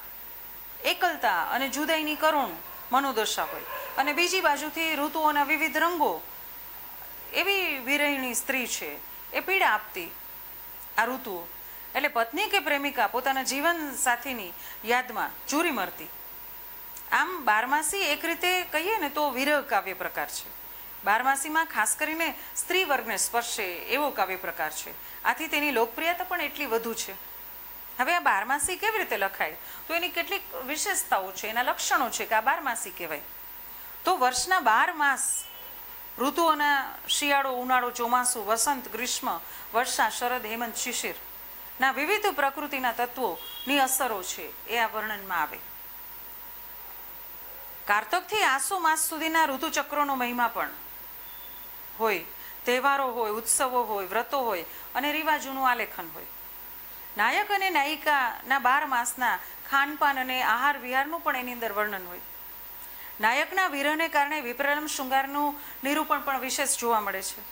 એકલતા અને જુદાઈની કરુણ મનોદશા હોય અને બીજી બાજુથી ઋતુઓના વિવિધ રંગો, એવી વિરહિણી સ્ત્રી છે એ પીડા આપતી આ ઋતુઓ. એટલે પત્ની કે પ્રેમિકા પોતાના જીવન સાથીની યાદમાં ચૂરી મરતી. આમ બારમાસી એક રીતે કહીએ ને તો વિરહ કાવ્ય પ્રકાર છે. બારમાસીમાં ખાસ કરીને સ્ત્રી વર્ગને સ્પર્શે એવો કાવ્ય પ્રકાર છે. આથી તેની લોકપ્રિયતા પણ એટલી વધુ છે. હવે આ બારમાસી કેવી રીતે લખાય તો એની કેટલીક વિશેષતાઓ છે, એના લક્ષણો છે કે આ બારમાસી કહેવાય. તો વર્ષના 12 માસ ઋતુઓના શિયાળો, ઉનાળો, ચોમાસું, વસંત, ગ્રીષ્મ, વર્ષા, શરદ, હેમંત, શિશિર ના વિવિધ પ્રકૃતિના તત્વોની અસરો છે એ આ વર્ણનમાં આવે. કારતકથી આસો માસ સુધીના ઋતુચક્રોનો મહિમા પણ હોય. તહેવારો હોય, ઉત્સવો હોય, વ્રતો હોય અને રિવાજોનું આલેખન હોય. નાયક અને નાયિકાના 12 માસના ખાનપાન અને આહાર વિહારનું પણ એની અંદર વર્ણન હોય. નાયકના વિરહને કારણે વિપ્રલંબ શૃંગારનું નિરૂપણ પણ વિશેષ જોવા મળે છે.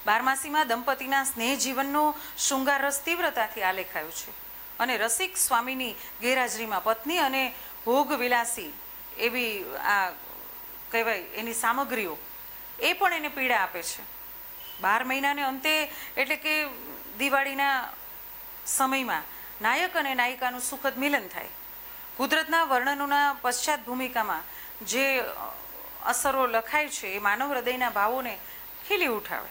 બારમાસીમાં દંપતીના સ્નેહ જીવનનો શૃંગાર રસ તીવ્રતાથી આલેખાયો છે અને રસિક સ્વામીની ગેરહાજરીમાં પત્ની અને ભોગ વિલાસી એવી આ કહેવાય એની સામગ્રીઓ એ પણ એને પીડા આપે છે. 12 મહિનાને અંતે એટલે કે દિવાળીના સમયમાં નાયક અને નાયિકાનું સુખદ મિલન થાય. કુદરતના વર્ણનોના પશ્ચાત ભૂમિકામાં જે અસરો લખાય છે એ માનવ હૃદયના ભાવોને ખીલી ઉઠાવે.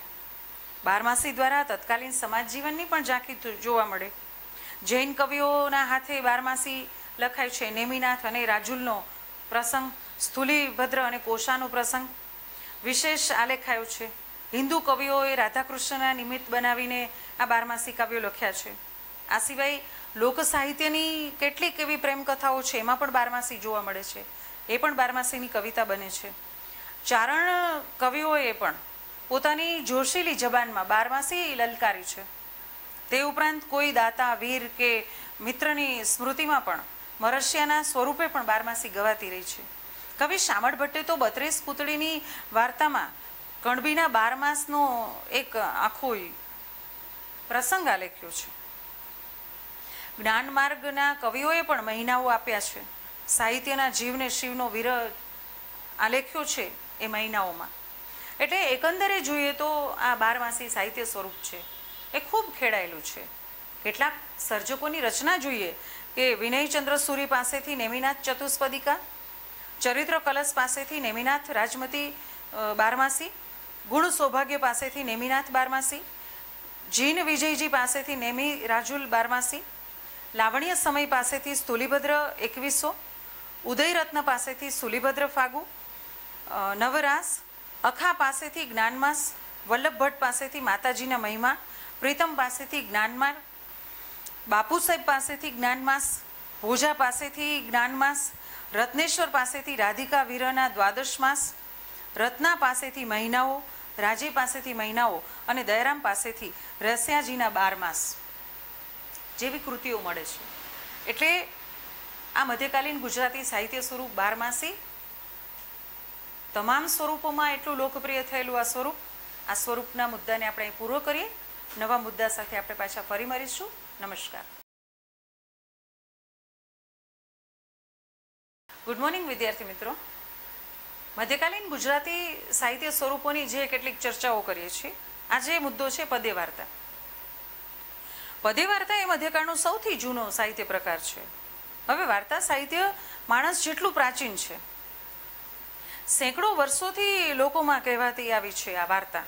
બારમાસી દ્વારા તત્કાલીન સમાજ જીવનની પણ ઝાંખી જોવા મળે. જૈન કવિઓના હાથે બારમાસી લખાય છે. નેમિનાથ અને રાજુલનો પ્રસંગ, સ્થુલીભદ્ર અને કોશાનો પ્રસંગ વિશેષ આલેખાયો છે. હિન્દુ કવિઓએ રાધાકૃષ્ણના નિમિત્ત બનાવીને આ બારમાસી કાવ્યો લખ્યા છે. આ સિવાય લોક સાહિત્યની કેટલીક એવી પ્રેમકથાઓ છે એમાં પણ બારમાસી જોવા મળે છે. એ પણ બારમાસીની કવિતા બને છે. ચારણ કવિઓએ પણ પોતાની જોશીલી જબાનમાં બારમાસી લલકારી છે. તે ઉપરાંત કોઈ દાતા, વીર કે મિત્રની સ્મૃતિમાં પણ મરશિયાના સ્વરૂપે પણ બારમાસી ગવાતી રહી છે. કવિ શામળ ભટ્ટે તો 32 પૂતળીની વાર્તામાં કણબીના 12 માસનો એક આખો પ્રસંગ આલેખ્યો છે. જ્ઞાન માર્ગના કવિઓએ પણ મહિનાઓ આપ્યા છે. સાહિત્યના જીવને શિવનો વિરહ આલેખ્યો છે એ મહિનાઓમાં. એટલે એકંદરે જોઈએ તો આ બારમાસી સાહિત્ય સ્વરૂપ છે એ ખૂબ ખેડાયેલું છે. કેટલાક સર્જકોની રચના જોઈએ કે વિનયચંદ્ર સુરી પાસેથી નેમિનાથ ચતુષ્પદિકા, ચરિત્ર કલશ પાસેથી નેમિનાથ રાજમતી બારમાસી, ગુણ સૌભાગ્ય પાસેથી નેમિનાથ બારમાસી, જીન વિજયજી પાસેથી નેમી રાજુલ બારમાસી, લાવણ્ય સમય પાસેથી સ્થુલીભદ્ર 2100, ઉદયરત્ન પાસેથી સ્થુલીભદ્ર ફાગુ, નવરાસ, અખા પાસેથી જ્ઞાનમાસ, વલ્લભ ભટ્ટ પાસેથી માતાજીના મહિમા, પ્રીતમ પાસેથી જ્ઞાનમાર, બાપુ સાહેબ પાસેથી જ્ઞાનમાસ, ભોજા પાસેથી જ્ઞાનમાસ, રત્નેશ્વર પાસેથી રાધિકા વિરહના દ્વાદશ માસ, રત્ના પાસેથી મહિનાઓ, રાજે પાસેથી મહિનાઓ અને દયારામ પાસેથી રસ્યાજીના 12 માસ જેવી કૃતિઓ મળે છે. એટલે આ મધ્યકાલીન ગુજરાતી સાહિત્ય સ્વરૂપ બારમાસી તમામ સ્વરૂપોમાં એટલું લોકપ્રિય થયેલું આ સ્વરૂપના મુદ્દાને આપણે પૂરો કરીએ. નવા મુદ્દા સાથે આપણે પાછા ફરી મળીશું. નમસ્કાર. ગુડ મોર્નિંગ વિદ્યાર્થી મિત્રો. મધ્યકાલીન ગુજરાતી સાહિત્ય સ્વરૂપોની જે કેટલીક ચર્ચાઓ કરીએ છીએ, આજે મુદ્દો છે પદ્ય વાર્તા. પદ્ય વાર્તા એ મધ્યકાળનો સૌથી જૂનો સાહિત્ય પ્રકાર છે. હવે વાર્તા સાહિત્ય માણસ જેટલું પ્રાચીન છે, સેંકડો વર્ષોથી લોકોમાં કહેવાતી આવી છે આ વાર્તા,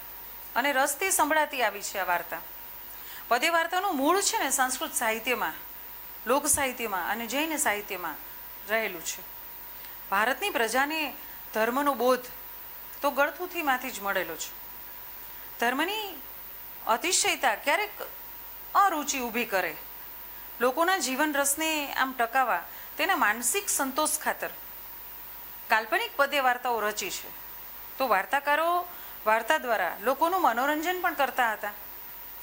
અને રસથી સંભળાતી આવી છે આ વાર્તા. પદ્ય વાર્તાનું મૂળ છે ને સંસ્કૃત સાહિત્યમાં, લોક સાહિત્યમાં અને જૈન સાહિત્યમાં રહેલું છે. ભારતની પ્રજાને ધર્મનો બોધ તો ગળથુથીમાંથી જ મળેલો છે. ધર્મની અતિશયતા ક્યારેક અરુચિ ઊભી કરે. લોકોના જીવન રસને આમ ટકાવવા તેના માનસિક સંતોષ ખાતર કાલ્પનિક પદ્ય વાર્તાઓ રચી છે. તો વાર્તાકારો વાર્તા દ્વારા લોકોનું મનોરંજન પણ કરતા હતા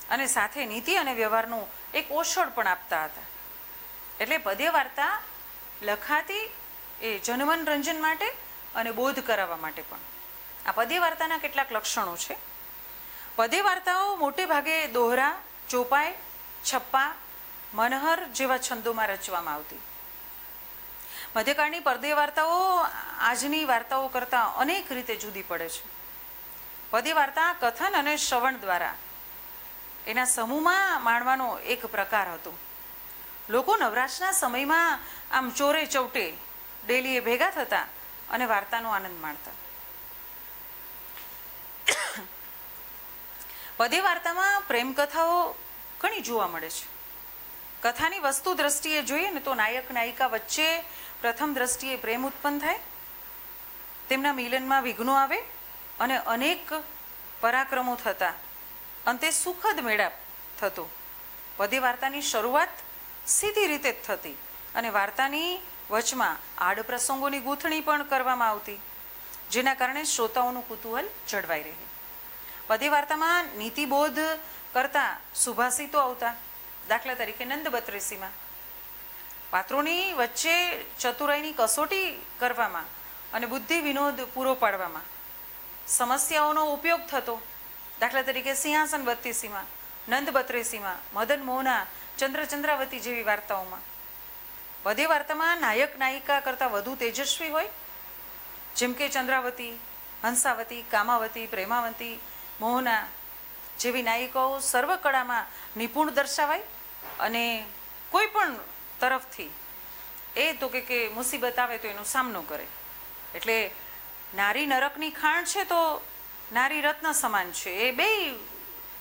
અને સાથે નીતિ અને વ્યવહારનું એક ઓછળ પણ આપતા હતા. એટલે પદ્ય વાર્તા લખાતી એ જનમનોરંજન માટે અને બોધ કરાવવા માટે પણ. આ પદ્ય વાર્તાના કેટલાક લક્ષણો છે. પદ્ય વાર્તાઓ મોટે ભાગે દોહરા, ચોપાઈ, છપ્પા, મનહર જેવા છંદોમાં રચવામાં આવતી. મધ્યકાળની પદ્ય વાર્તાઓ આજની વાર્તાઓ કરતાં અનેક રીતે જુદી પડે છે. પદ્ય વાર્તા કથન અને શ્રવણ દ્વારા એના સમૂહમાં માણવાનો એક પ્રકાર હતો. લોકો નવરાશના સમયમાં આમ ચોરે ચૌટે ડેલીએ ભેગા થતા અને વાર્તાનો આનંદ માણતા. પદ્ય વાર્તામાં પ્રેમ કથાઓ ઘણી જોવા મળે છે. કથાની વસ્તુ દ્રષ્ટિએ જોઈએ ને તો નાયક નાયિકા વચ્ચે પ્રથમ દ્રષ્ટિએ પ્રેમ ઉત્પન્ન થાય, તેમના મિલનમાં વિઘ્નો આવે અને અનેક પરાક્રમો થતા અંતે સુખદ મેળાપ થતો. પદ્ય વાર્તાની શરૂઆત સીધી રીતે જ થતી અને વાર્તાની વચમાં આડ પ્રસંગોની ગૂંથણી પણ કરવામાં આવતી, જેના કારણે શ્રોતાઓનું કુતૂહલ જળવાઈ રહે. પદ્ય વાર્તામાં નીતિબોધ કરતા સુભાષિતો આવતા. દાખલા તરીકે નંદ બત્રીસીમાં પાત્રોની વચ્ચે ચતુરાઈની કસોટી કરવામાં અને બુદ્ધિ વિનોદ પૂરો પાડવામાં સમસ્યાઓનો ઉપયોગ થતો. દાખલા તરીકે સિંહાસન બત્તીસીમાં, નંદ બત્રીસીમાં, મદન મોહના ચંદ્રચંદ્રાવતી જેવી વાર્તાઓમાં. પદ્ય વાર્તામાં નાયક નાયિકા કરતાં વધુ તેજસ્વી હોય, જેમ કે ચંદ્રાવતી, હંસાવતી, કામાવતી, પ્રેમાવતી, મોહના જેવી નાયિકાઓ સર્વકળામાં નિપુણ દર્શાવાય અને કોઈ પણ તરફથી એ તો કે મુસીબત આવે તો એનો સામનો કરે. એટલે નારી નરકની ખાણ છે તો નારી રત્ન સમાન છે, એ બે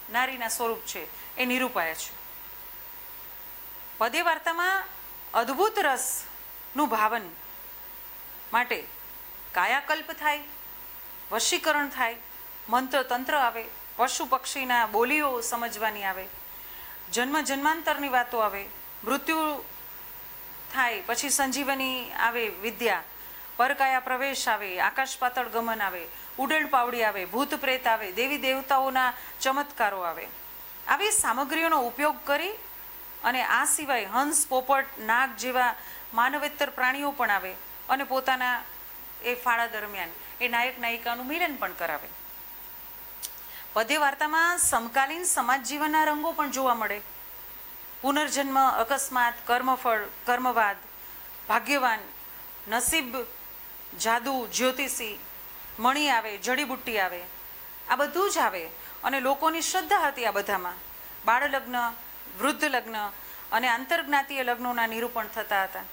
નારીના સ્વરૂપ છે એ નિરૂપાય છે. પદ્ય વાર્તામાં અદ્ભુત રસનું ભાવન માટે કાયાકલ્પ થાય, વશીકરણ થાય, મંત્ર તંત્ર આવે, પશુ પક્ષીના બોલીઓ સમજવાની આવે, જન્મ જન્માંતરની વાતો આવે, મૃત્યુ થાય પછી સંજીવની આવે વિદ્યા, પરકાયા પ્રવેશ આવે, આકાશ પાતળ ગમન આવે, ઉડણ પાવડી આવે, ભૂત પ્રેત આવે, દેવી દેવતાઓના ચમત્કારો આવે. આવી સામગ્રીઓનો ઉપયોગ કરી અને આ સિવાય હંસ, પોપટ, નાગ જેવા માનવેતર પ્રાણીઓ પણ આવે અને પોતાના એ ફાળા દરમિયાન એ નાયક નાયિકાનું મિલન પણ કરાવે. પદ્ય વાર્તામાં સમકાલીન સમાજ જીવનના રંગો પણ જોવા મળે. પુનર્જન્મ, અકસ્માત, કર્મફળ, કર્મવાદ, ભાગ્યવાન, નસીબ, જાદુ, જ્યોતિષી, મણી આવે, જડીબુટ્ટી આવે, આ બધું જ આવે અને લોકોની શ્રદ્ધા હતી આ બધામાં. બાળ લગ્ન, વૃદ્ધ લગ્ન અને આંતરજ્ઞાતીય લગ્નોના નિરૂપણ થતા હતા.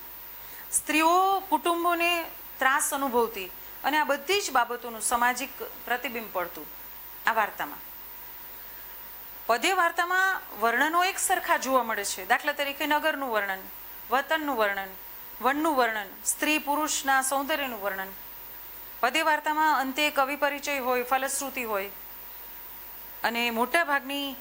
સ્ત્રીઓ કુટુંબોને ત્રાસ અનુભવતી અને આ બધી જ બાબતોનું સામાજિક પ્રતિબિંબ પડતું આ વાર્તામાં. પદ્ય વાર્તામાં વર્ણનો એક સરખા જોવા મળે છે. દાખલા તરીકે નગરનું વર્ણન, વતનનું વર્ણન, વનનું વર્ણન, સ્ત્રી પુરુષના સૌંદર્યનું વર્ણન. પદ્ય વાર્તામાં અંતે કવિ પરિચય હોય, ફલશ્રુતિ હોય અને મોટા ભાગની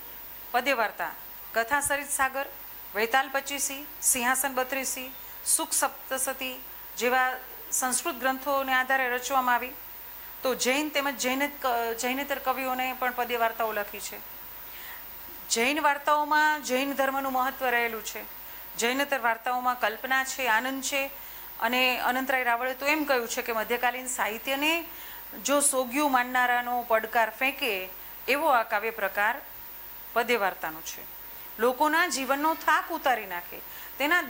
પદ્ય વાર્તા કથા સરિત સાગર, વૈતાલ પચીસી, સિંહાસન બત્રીસી, સુખ સપ્તસતી જેવા સંસ્કૃત ગ્રંથોને આધારે રચવામાં આવી. તો જૈન તેમજ જૈનેતર કવિઓને પણ પદ્ય વાર્તાઓ લખી છે. જૈન વાર્તાઓમાં જૈન ધર્મનું મહત્વ રહેલું છે. જૈનેતર વાર્તાઓમાં કલ્પના છે, આનંદ છે અને અનંતરાય રાવળે તો એમ કહ્યું છે કે મધ્યકાલીન સાહિત્યને જો સોગ્યું માનનારાનો પડકાર ફેંકે એવો આ કાવ્ય પ્રકાર પદ્ય વાર્તાનો છે. લોકોના જીવનનો થાક ઉતારી નાખે, તેના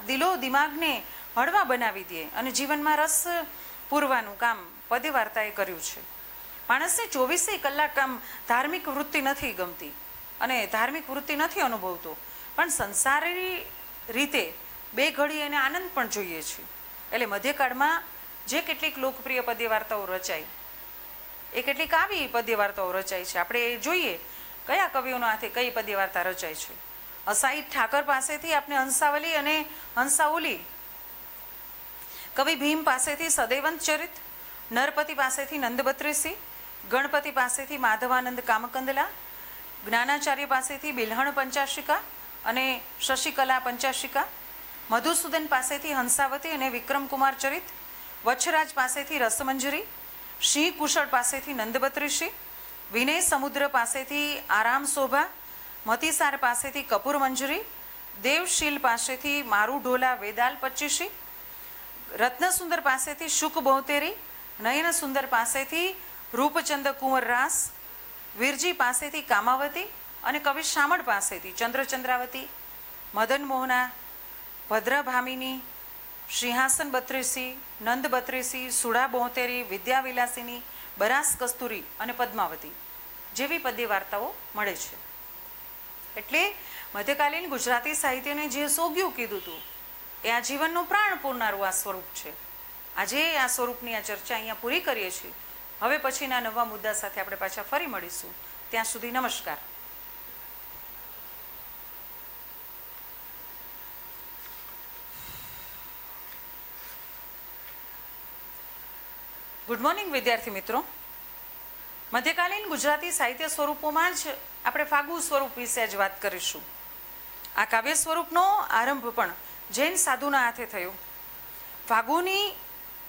દિલો દિમાગને હળવા બનાવી દે અને જીવનમાં રસ પૂરવાનું કામ પદ્ય વાર્તાએ કર્યું છે. માણસને 24 કલાક આમ ધાર્મિક વૃત્તિ નથી ગમતી અને ધાર્મિક વૃત્તિ નથી અનુભવતો પણ સંસારી રીતે બે ઘડી એને આનંદ પણ જોઈએ છીએ. એટલે મધ્યકાળમાં જે કેટલીક લોકપ્રિય પદ્ય વાર્તાઓ રચાઈ, એ કેટલીક આવી પદ્ય વાર્તાઓ રચાઈ છે. આપણે એ જોઈએ કયા કવિઓના હાથે કઈ પદ્ય વાર્તા રચાય છે. અસાહિત ઠાકર પાસેથી આપણે હંસાવલી અને હંસાઉલી, કવિ ભીમ પાસેથી સદૈવંત ચરિત, નરપતિ પાસેથી નંદબત્રીસી, ગણપતિ પાસેથી માધવાનંદ કામકંદલા, જ્ઞાનાચાર્ય પાસેથી બિલ્હણ પંચાશિકા અને શશિકલા પંચાશિકા, મધુસૂદન પાસેથી હંસાવતી અને વિક્રમકુમાર ચરિત, વચ્છરાજ પાસેથી રસમંજરી, સિંહ કુશળ પાસેથી નંદબત્રીસી, વિનય સમુદ્ર પાસેથી આરામ શોભા, મતિસાર પાસેથી કપૂર મંજરી, દેવશીલ પાસેથી મારું ઢોલા વેદાલ પચીસી, રત્નસુંદર પાસેથી શુક બોતેરી, નયન સુંદર પાસેથી રૂપચંદ કુંવર રાસ, વીરજી પાસેથી કામાવતી અને કવિ શામળ પાસેથી ચંદ્રચંદ્રાવતી, મદન મોહના, ભદ્રભામિની, સિંહાસન બત્રીસી, નંદ બત્રીસી, સુડા બોતેરી, વિદ્યાવિલાસિની, બરાસ કસ્તુરી અને પદ્માવતી જેવી પદ્ય વાર્તાઓ મળે છે. એટલે મધ્યકાલીન ગુજરાતી સાહિત્યને જે સોગ્યું કીધું હતું એ આ જીવનનું પ્રાણ પૂરનારું આ સ્વરૂપ છે. આજે આ સ્વરૂપની આ ચર્ચા અહીંયા પૂરી કરીએ છીએ. હવે પછીના નવા મુદ્દા સાથે આપણે પાછા ફરી મળીશું. ત્યાં સુધી નમસ્કાર. ગુડ મોર્નિંગ વિદ્યાર્થી મિત્રો. મધ્યકાલીન ગુજરાતી સાહિત્ય સ્વરૂપોમાં જ આપણે ફાગુ સ્વરૂપ વિશે જ વાત કરીશું. આ કાવ્ય સ્વરૂપનો આરંભ પણ જૈન સાધુના હાથે થયો. ફાગુની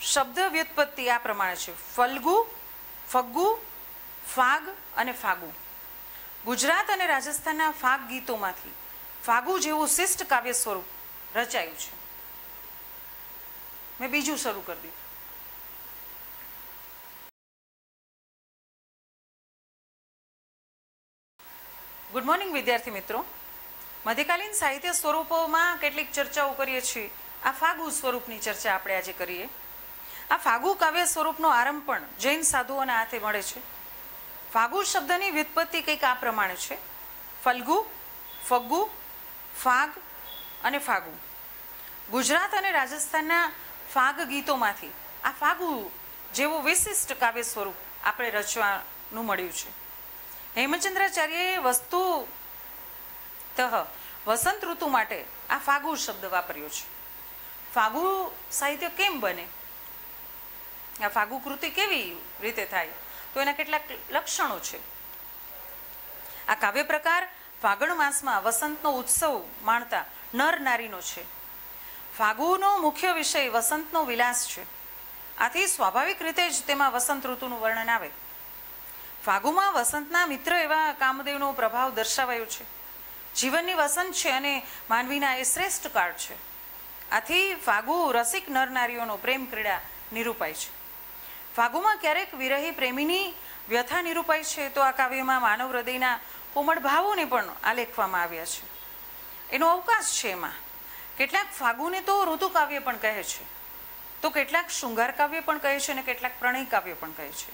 શબ્દ વ્યુત્પત્તિ આ પ્રમાણે છે: ફલ્ગુ, ફગ્ગુ, ફાગ અને ફાગુ. ગુજરાત અને રાજસ્થાનના ફાગ ગીતોમાંથી ફાગુ જેવું શિષ્ટ કાવ્ય સ્વરૂપ રચાયું છે. મેં બીજું શરૂ કરી દીધું. ગુડ મોર્નિંગ વિદ્યાર્થી મિત્રો. મધ્યકાલીન સાહિત્ય સ્વરૂપોમાં કેટલીક ચર્ચાઓ કરીએ છીએ. આ ફાગુ સ્વરૂપની ચર્ચા આપણે આજે કરીએ. આ ફાગુ કાવ્ય સ્વરૂપનો આરંભ પણ જૈન સાધુઓના હાથે મળે છે. ફાગુ શબ્દની વ્યુત્પત્તિ કંઈક આ પ્રમાણે છે: ફલ્ગુ, ફગ્ગુ, ફાગ અને ફાગુ. ગુજરાત અને રાજસ્થાનના ફાગ ગીતોમાંથી આ ફાગુ જેવું વિશિષ્ટ કાવ્ય સ્વરૂપ આપણે રચવાનું મળ્યું છે. હેમચંદ્રાચાર્યએ વસંત ઋતુ માટે આ ફાગુ શબ્દ વાપર્યો છે. ફાગુ સાહિત્ય કેમ બને, આ ફાગુ કૃતિ કેવી રીતે થાય, તો એના કેટલાક લક્ષણો છે. આ કાવ્ય પ્રકાર ફાગણ માસમાં વસંતનો ઉત્સવ માણતા નર નારીનો છે. ફાગુનો મુખ્ય વિષય વસંતનો વિલાસ છે. આથી સ્વાભાવિક રીતે જ તેમાં વસંત ઋતુનું વર્ણન આવે. ફાગુમાં વસંતના મિત્ર એવા કામદેવનો પ્રભાવ દર્શાવાયો છે. જીવનની વસંત છે અને માનવીના એ શ્રેષ્ઠ કાળ છે. આથી ફાગુ રસિક નર નારીઓનો પ્રેમ ક્રીડા નિરૂપાય છે. ફાગુમાં ક્યારેક વિરહી પ્રેમીની વ્યથા નિરૂપાય છે, તો આ કાવ્યમાં માનવ હૃદયના કોમળ ભાવોને પણ આલેખવામાં આવ્યા છે. એનો અવકાશ છે. એમાં કેટલાક ફાગુને તો ઋતુ કાવ્ય પણ કહે છે, તો કેટલાક શૃંગાર કાવ્ય પણ કહે છે અને કેટલાક પ્રણય કાવ્ય પણ કહે છે.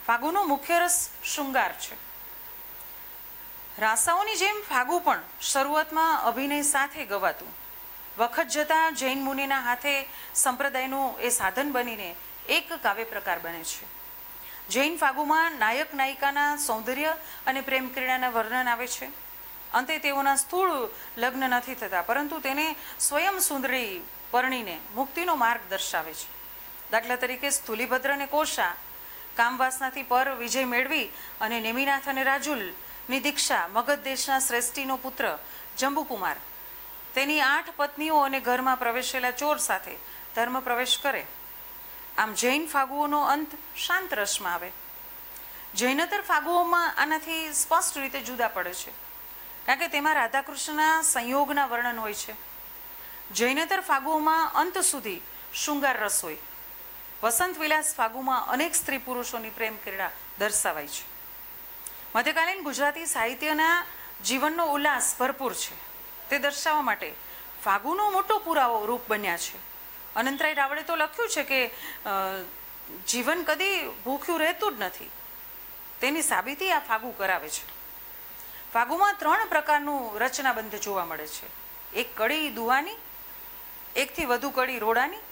ફાગુનો મુખ્ય રસ શૃંગાર છે. રાસાઓની જેમ ફાગુ પણ શરૂઆતમાં અભિનય સાથે ગવાતું, વખત જતાં જૈન મુનિના હાથે સંપ્રદાયનું એ સાધન બનીને એક કાવ્ય પ્રકાર બને છે. જૈન ફાગુમાં નાયક નાયિકાના સૌંદર્ય અને પ્રેમ ક્રીડાના વર્ણન આવે છે. અંતે તેઓના સ્થૂળ લગ્ન નથી થતા, પરંતુ તેને સ્વયં સુંદરી પરણીને મુક્તિનો માર્ગ દર્શાવે છે. દાખલા તરીકે સ્થૂલીભદ્ર અને કોશા કામવાસનાથી પર વિજય મેળવી અને નેમિનાથ અને રાજુલની દીક્ષા મગધ દેશના શ્રેષ્ઠીનો પુત્ર જંબુકુમાર તેની 8 પત્નીઓ અને ઘરમાં પ્રવેશેલા ચોર સાથે ધર્મ પ્રવેશ કરે. આમ જૈન ફાગુઓનો અંત શાંત રસમાં આવે. જૈનતર ફાગુઓમાં આનાથી સ્પષ્ટ રીતે જુદા પડે છે, કારણ કે તેમાં રાધાકૃષ્ણના સંયોગના વર્ણન હોય છે. જૈનતર ફાગુઓમાં અંત સુધી શૃંગાર રસ હોય. વસંત વિલાસ ફાગુમાં અનેક સ્ત્રી પુરુષોની પ્રેમ ક્રીડા દર્શાવાય છે. મધ્યકાલીન ગુજરાતી સાહિત્યના જીવનનો ઉલ્લાસ ભરપૂર છે, તે દર્શાવવા માટે ફાગુનો મોટો પુરાવો રૂપ બન્યા છે. અનંતરાય રાવળે તો લખ્યું છે કે જીવન કદી ભૂખ્યું રહેતું જ નથી. તેની સાબિતી આ ફાગુ કરાવે છે. ફાગુમાં 3 પ્રકારનું રચનાબંધ જોવા મળે છે. એક કડી દુહાની, એકથી વધુ કડી રોડાની,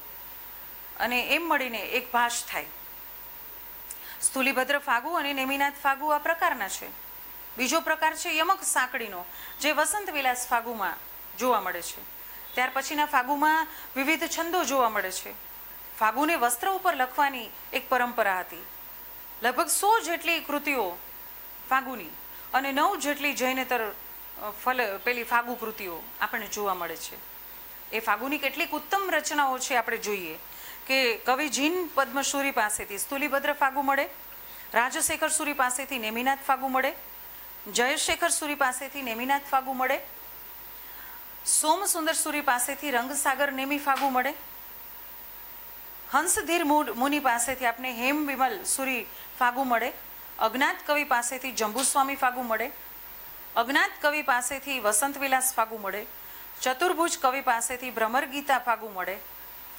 અને એમ મળીને એક ભાષ થાય. સ્થુલીભદ્ર ફાગુ અને નેમિનાથ ફાગુ આ પ્રકારના છે. બીજો પ્રકાર છે યમક સાંકળીનો, જે વસંત વિલાસ ફાગુમાં જોવા મળે છે. ત્યાર પછીના ફાગુમાં વિવિધ છંદો જોવા મળે છે. ફાગુને વસ્ત્ર ઉપર લખવાની એક પરંપરા હતી. લગભગ 100 જેટલી કૃતિઓ ફાગુની અને 9 જેટલી જૈનેતર પેલી ફાગુ કૃતિઓ આપણને જોવા મળે છે. એ ફાગુની કેટલીક ઉત્તમ રચનાઓ છે. આપણે જોઈએ કે કવિ જીન પદ્મસુરી પાસેથી સ્થુલીભદ્ર ફાગુ મળે, રાજશેખર સુરી પાસેથી નેમિનાથ ફાગુ મળે, જયશેખર સુરી પાસેથી નેમિનાથ ફાગુ મળે, સોમસુંદર સુરી પાસેથી રંગસાગર નેમી ફાગુ મળે, હંસધીર મુનિ પાસેથી આપણે હેમ વિમલ સુરી ફાગુ મળે, અજ્ઞાત કવિ પાસેથી જંબુસ્વામી ફાગુ મળે, અજ્ઞાત કવિ પાસેથી વસંત વિલાસ ફાગુ મળે, ચતુર્ભુજ કવિ પાસેથી ભ્રમર ગીતા ફાગુ મળે,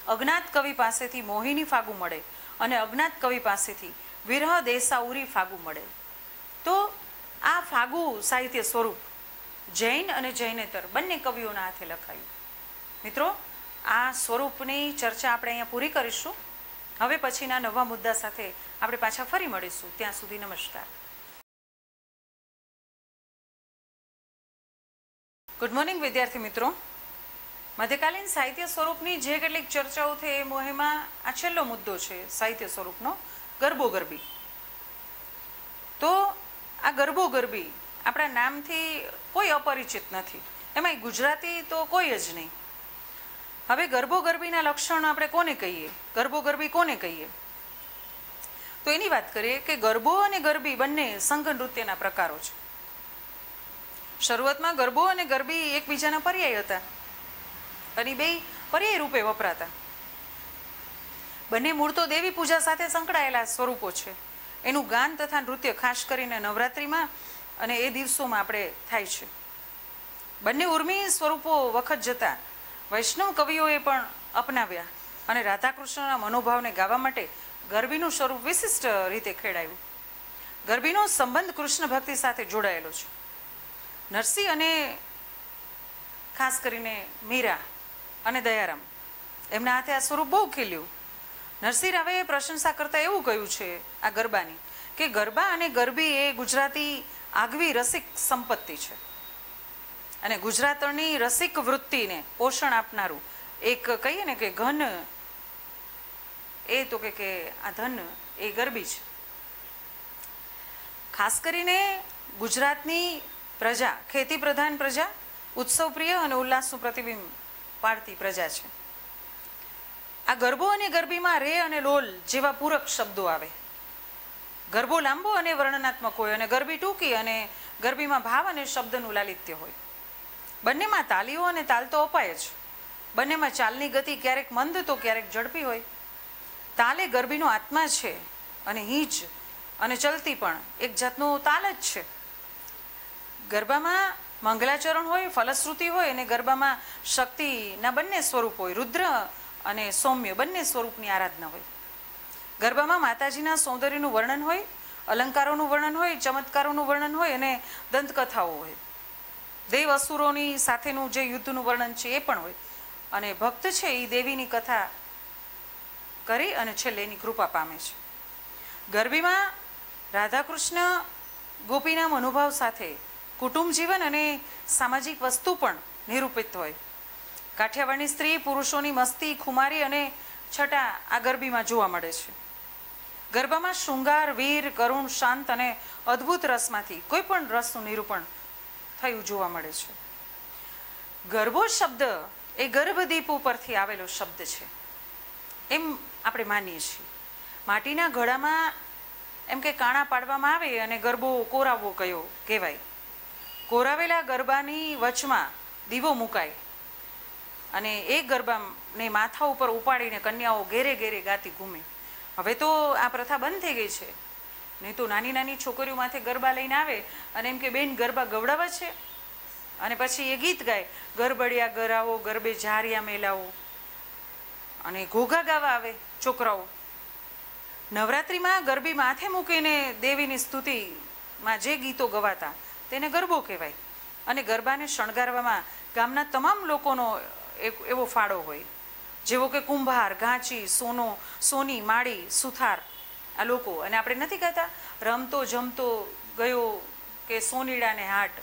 અજ્ઞાત કવિ પાસેથી મોહિની ફાગુ મળે, અને અજ્ઞાત કવિ પાસેથી વિરહ દેસાઉરી ફાગુ મળે. તો આ ફાગુ સાહિત્ય સ્વરૂપ જૈન અને જૈનેતર બંને કવિઓના હાથે લખાયું. મિત્રો, આ સ્વરૂપની ચર્ચા આપણે અહીંયા પૂરી કરીશું. હવે પછીના નવા મુદ્દા સાથે આપણે પાછા ફરી મળીશું. ત્યાં સુધી નમસ્કાર. ગુડ મોર્નિંગ વિદ્યાર્થી મિત્રો. મધ્યકાલીન સાહિત્ય સ્વરૂપની જે કેટલીક ચર્ચાઓ થઈ એ મોહેમાં આ છેલ્લો મુદ્દો છે સાહિત્ય સ્વરૂપનો, ગરબો ગરબી. તો આ ગરબો ગરબી આપણા નામથી કોઈ અપરિચિત નથી, એમાંય ગુજરાતી તો કોઈ જ નહીં. હવે ગરબો ગરબીના લક્ષણ આપણે કોને કહીએ, ગરબો ગરબી કોને કહીએ? તો એની વાત કરીએ કે ગરબો અને ગરબી બંને સંઘ નૃત્યના પ્રકારો છે. શરૂઆતમાં ગરબો અને ગરબી એકબીજાના પર્યાય હતા અને બે પર્યાય રૂપે વપરાતા. બંને મૂળ તો દેવી પૂજા સાથે સંકળાયેલા સ્વરૂપો છે. એનું ગાન તથા નૃત્ય ખાસ કરીને નવરાત્રિમાં અને એ દિવસોમાં આપણે થાય છે. બંને ઉર્મી સ્વરૂપો વખત જતા વૈષ્ણવ કવિઓએ પણ અપનાવ્યા અને રાધાકૃષ્ણના મનોભાવને ગાવા માટે ગરબીનું સ્વરૂપ વિશિષ્ટ રીતે ખેડાયું. ગરબીનો સંબંધ કૃષ્ણ ભક્તિ સાથે જોડાયેલો છે. નરસિંહ અને ખાસ કરીને મીરા અને દયારામ એમના હાથે આ સ્વરૂપ બહુ ખીલ્યું. નરસિંહ રાવે પ્રશંસા કરતા એવું કહ્યું છે આ ગરબાની કે ગરબા અને ગરબી એ ગુજરાતી આગવી રસિક સંપત્તિ છે અને ગુજરાતની રસિક વૃત્તિને પોષણ આપનારું એક કહીએ ને કે ઘન, એ તો કે આ ધન એ ગરબી છે. ખાસ કરીને ગુજરાતની પ્રજા ખેતી પ્રધાન પ્રજા, ઉત્સવ પ્રિય અને ઉલ્લાસનું પ્રતિબિંબ પાડતી પ્રજા છે. આ ગરબો અને ગરબીમાં રે અને લોલ જેવા પૂરક શબ્દો આવે. ગરબો લાંબો અને વર્ણનાત્મક હોય અને ગરબી ટૂંકી અને ગરબીમાં ભાવ અને શબ્દનું લાલિત્ય હોય. બંનેમાં તાલીઓ અને તાલ તો અપાય જ. બંનેમાં ચાલની ગતિ ક્યારેક મંદ તો ક્યારેક ઝડપી હોય. તાલ એ ગરબીનો આત્મા છે અને હીંચ અને ચલતી પણ એક જાતનો તાલ જ છે. ગરબામાં મંગલાચરણ હોય, ફલશ્રુતિ હોય અને ગરબામાં શક્તિના બંને સ્વરૂપ હોય, રુદ્ર અને સૌમ્ય બંને સ્વરૂપની આરાધના હોય. ગરબામાં માતાજીના સૌંદર્યનું વર્ણન હોય, અલંકારોનું વર્ણન હોય, ચમત્કારોનું વર્ણન હોય અને દંતકથાઓ હોય. દેવ અસુરોની સાથેનું જે યુદ્ધનું વર્ણન છે એ પણ હોય અને ભક્ત છે એ દેવીની કથા કરી અને છેલ્લે એની કૃપા પામે છે. ગરબીમાં રાધાકૃષ્ણ ગોપીના મનોભાવ સાથે કુટુંબ જીવન અને સામાજિક વસ્તુ પણ નિરૂપિત હોય. કાઠિયાવાડની સ્ત્રી પુરુષોની મસ્તી, ખુમારી અને છટા આ ગરબીમાં જોવા મળે છે. ગરબામાં શૃંગાર, વીર, કરુણ, શાંત અને અદ્ભુત રસમાંથી કોઈ પણ રસનું નિરૂપણ થયું જોવા મળે છે. ગરબો શબ્દ એ ગર્ભદીપ ઉપરથી આવેલો શબ્દ છે એમ આપણે માનીએ છીએ. માટીના ઘડામાં એમ કે કાણા પાડવામાં આવે અને ગરબો કોરાવવો કહેવાય. કોરાવેલા ગરબાની વચમાં દીવો મુકાય અને એ ગરબાને માથા ઉપર ઉપાડીને કન્યાઓ ઘેરે ઘેરે ગાતી ઘૂમે. હવે તો આ પ્રથા બંધ થઈ ગઈ છે. નહીં તો નાની નાની છોકરીઓ માથે ગરબા લઈને આવે અને એમ કે બેન ગરબા ગવડાવા છે અને પછી એ ગીત ગાય, ગરબડિયા ગરાવો, ગરબે ઝારિયા મેલાવો, અને ઘોઘા ગાવા આવે છોકરાઓ. નવરાત્રિમાં ગરબી માથે મૂકીને દેવીની સ્તુતિમાં જે ગીતો ગવાતા તેને ગરબો કહેવાય. અને ગરબાને શણગારવામાં ગામના તમામ લોકોનો એવો ફાળો હોય, જેવો કે કુંભાર, ઘાંચી, સોની, માળી, સુથાર, આ લોકો. અને આપણે નથી કહેતા રમતો જમતો ગયો કે સોનીડાને હાટ,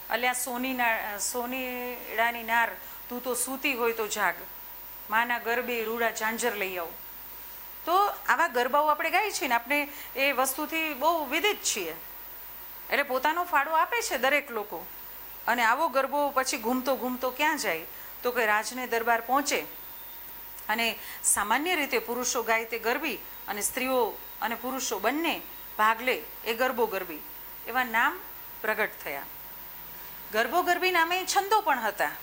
અલ્યા સોનીડાની નાર તું તો સૂતી હોય તો જાગ, માના ગરબે રૂડા ઝાંઝર લઈ આવું. તો આવા ગરબાઓ આપણે ગાઈએ છીએ ને, આપણે એ વસ્તુથી બહુ વિદિત છીએ, એટલે પોતાનો ફાળો આપે છે દરેક લોકો. અને આવો ગરબો પછી ઘૂમતો ઘૂમતો ક્યાં જાય તો કે રાજને દરબાર પહોંચે, અને સામાન્ય રીતે પુરુષો ગાય તે ગરબી, અને સ્ત્રીઓ અને પુરુષો બંને ભાગ લે એ ગરબો ગરબી, એવા નામ પ્રગટ થયા. ગરબો ગરબી નામે છંદો પણ હતા.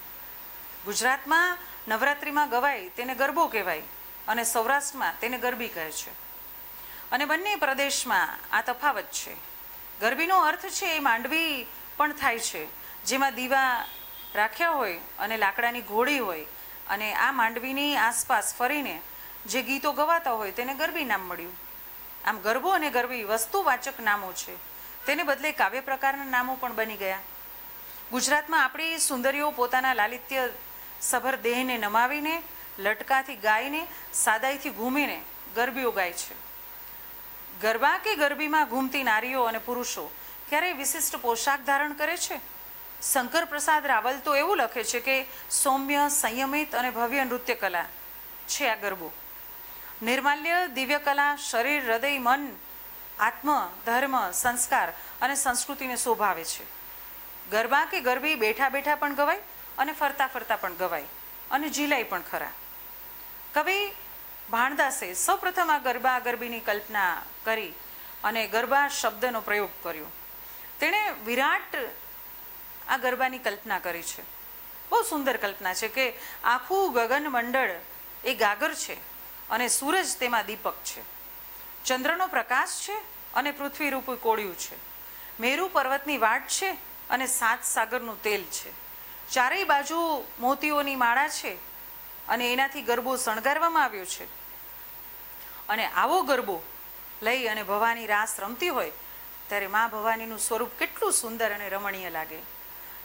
ગુજરાતમાં નવરાત્રિમાં ગવાય તેને ગરબો કહેવાય, અને સૌરાષ્ટ્રમાં તેને ગરબી કહે છે. અને બંને પ્રદેશમાં આ તફાવત છે. ગરબીનો અર્થ છે એ માંડવી પણ થાય છે, જેમાં દીવા રાખ્યા હોય અને લાકડાની ઘોડી હોય, અને આ માંડવીની આસપાસ ફરીને જે ગીતો ગવાતા હોય તેને ગરબી નામ મળ્યું. આમ ગરબો અને ગરબી વસ્તુવાચક નામો છે, તેને બદલે કાવ્ય પ્રકારના નામો પણ બની ગયા. ગુજરાતમાં આપણી સુંદરીઓ પોતાના લાલિત્ય સભર દેહને નમાવીને, લટકાથી ગાઈને, સાદાઈથી ઘૂમીને ગરબીઓ ગાય છે. ગરબા કે ગરબીમાં ઘૂમતી નારીઓ અને પુરુષો ક્યારેય વિશિષ્ટ પોશાક ધારણ કરે છે? શંકર પ્રસાદ રાવલ તો એવું લખે છે કે સૌમ્ય, સંયમિત અને ભવ્ય નૃત્ય કલા છે આ ગરબો. નિર્માલ્ય, દિવ્ય કલા, શરીર, હૃદય, મન, આત્મ, ધર્મ, સંસ્કાર અને સંસ્કૃતિને શોભાવે છે. ગરબા કે ગરબી બેઠા બેઠા પણ ગવાય અને ફરતા ફરતા પણ ગવાય, અને ઝીલાય પણ ખરા. કવિ ભાણદાસે સૌપ્રથમ આ ગરબા ગરબીની કલ્પના કરી અને ગરબા શબ્દનો પ્રયોગ કર્યો. તેણે વિરાટ આ ગરબાની કલ્પના કરી છે. બહુ સુંદર કલ્પના છે કે આખું ગગન મંડળ એ ગાગર છે, અને સૂરજ તેમાં દીપક છે, ચંદ્રનો પ્રકાશ છે અને પૃથ્વી રૂપ કોળિયું છે, મેરુ પર્વતની વાટ છે અને 7 સાગરનું તેલ છે, ચારેય બાજુ મોતીઓની માળા છે, અને એનાથી ગરબો શણગારવામાં આવ્યો છે. અને આવો ગરબો લઈ અને ભવાની રાસ રમતી હોય ત્યારે મા ભવાનીનું સ્વરૂપ કેટલું સુંદર અને રમણીય લાગે.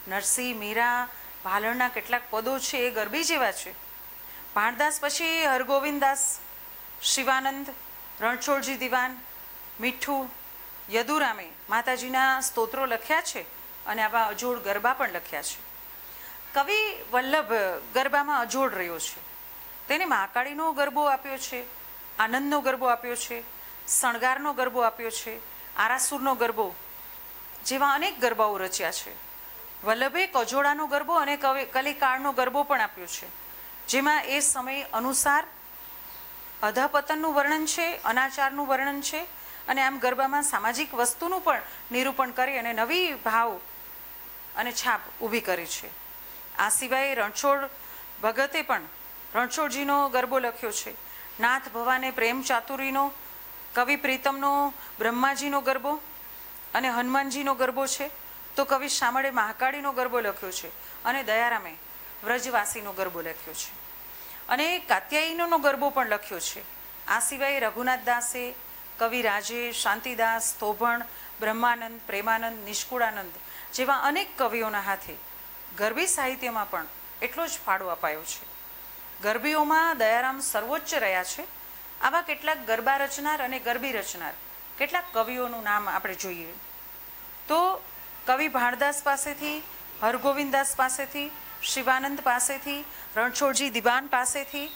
નરસિંહ, મીરા, ભાલણના કેટલાક પદો છે એ ગરબી જેવા છે. ભાણદાસ પછી હરગોવિંદદાસ, શિવાનંદ, રણછોડજી દિવાન, મીઠું, યદુરામે માતાજીના સ્તોત્રો લખ્યા છે, અને આવા અજોડ ગરબા પણ લખ્યા છે. કવિ વલ્લભ ગરબામાં અજોડ રહ્યો છે. તેને મહાકાળીનો ગરબો આપ્યો છે, આનંદનો ગરબો આપ્યો છે, શણગારનો ગરબો આપ્યો છે, આરાસુરનો ગરબો જેવા અનેક ગરબાઓ રચ્યા છે. વલ્લભે કજોડાનો ગરબો અને કલિકાળનો ગરબો પણ આપ્યો છે, જેમાં એ સમય અનુસાર અધપતનનું વર્ણન છે, અનાચારનું વર્ણન છે, અને આમ ગરબામાં સામાજિક વસ્તુનું પણ નિરૂપણ કરી અને નવી ભાવ અને છાપ ઊભી કરી છે. આ સિવાય રણછોડ ભગતે પણ રણછોડજીનો ગરબો લખ્યો છે. નાથ ભવાને પ્રેમ ચાતુરીનો, કવિ પ્રીતમનો બ્રહ્માજીનો ગરબો અને હનુમાનજીનો ગરબો છે. તો કવિ શામળે મહાકાળીનો ગરબો લખ્યો છે, અને દયારામે વ્રજવાસીનો ગરબો લખ્યો છે, અને કાત્યાયનીનો ગરબો પણ લખ્યો છે. આ સિવાય રઘુનાથ દાસે, કવિ રાજે, શાંતિદાસ, થોભણ, બ્રહ્માનંદ, પ્રેમાનંદ, નિષ્કુળાનંદ જેવા અનેક કવિઓના હાથે ગરબી સાહિત્યમાં પણ એટલો જ ફાળો અપાયો છે. ગરબીઓમાં દયારામ સર્વોચ્ચ રહ્યા છે. આવા કેટલાક ગરબા રચનાર અને ગરબી રચનાર કેટલાક કવિઓનું નામ આપણે જોઈએ તો કવિ ભાણદાસ પાસેથી, હરગોવિંદદાસ પાસેથી, શિવાનંદ પાસેથી, રણછોડજી દિવાન પાસેથી,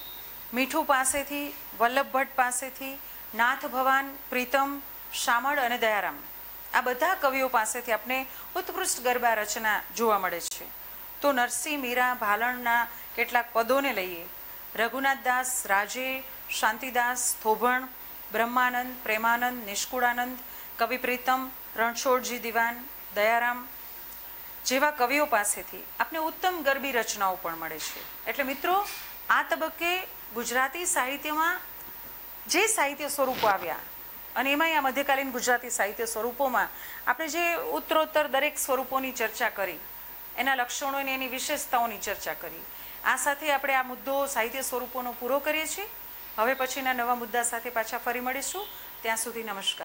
મીઠું પાસેથી, વલ્લભ ભટ્ટ પાસેથી, નાથ ભવાન, પ્રીતમ, શામળ અને દયારામ, આ બધા કવિઓ પાસેથી આપણે ઉત્કૃષ્ટ ગરબા રચના જોવા મળે છે. તો નરસિંહ, મીરા, ભાલણના કેટલાક પદોને લઈએ. રઘુનાથદાસ, રાજે, શાંતિદાસ, થોભણ, બ્રહ્માનંદ, પ્રેમાનંદ, નિષ્કુળાનંદ, કવિ પ્રીતમ, રણછોડજી દિવાન, દયારામ જેવા કવિઓ પાસેથી આપણે ઉત્તમ ગરબી રચનાઓ પણ મળે છે. એટલે મિત્રો, આ તબક્કે ગુજરાતી સાહિત્યમાં જે સાહિત્ય સ્વરૂપો આવ્યા, અને એમાંય આ મધ્યકાલીન ગુજરાતી સાહિત્ય સ્વરૂપોમાં આપણે જે ઉત્તરોત્તર દરેક સ્વરૂપોની ચર્ચા કરી, એના લક્ષણો અને એની વિશેષતાઓની ચર્ચા કરી, આ સાથે આપણે આ મુદ્દો સાહિત્ય સ્વરૂપોનો પૂરો કરીએ છીએ. હવે પછીના નવા મુદ્દા સાથે પાછા ફરી મળીશું. ત્યાં સુધી નમસ્કાર.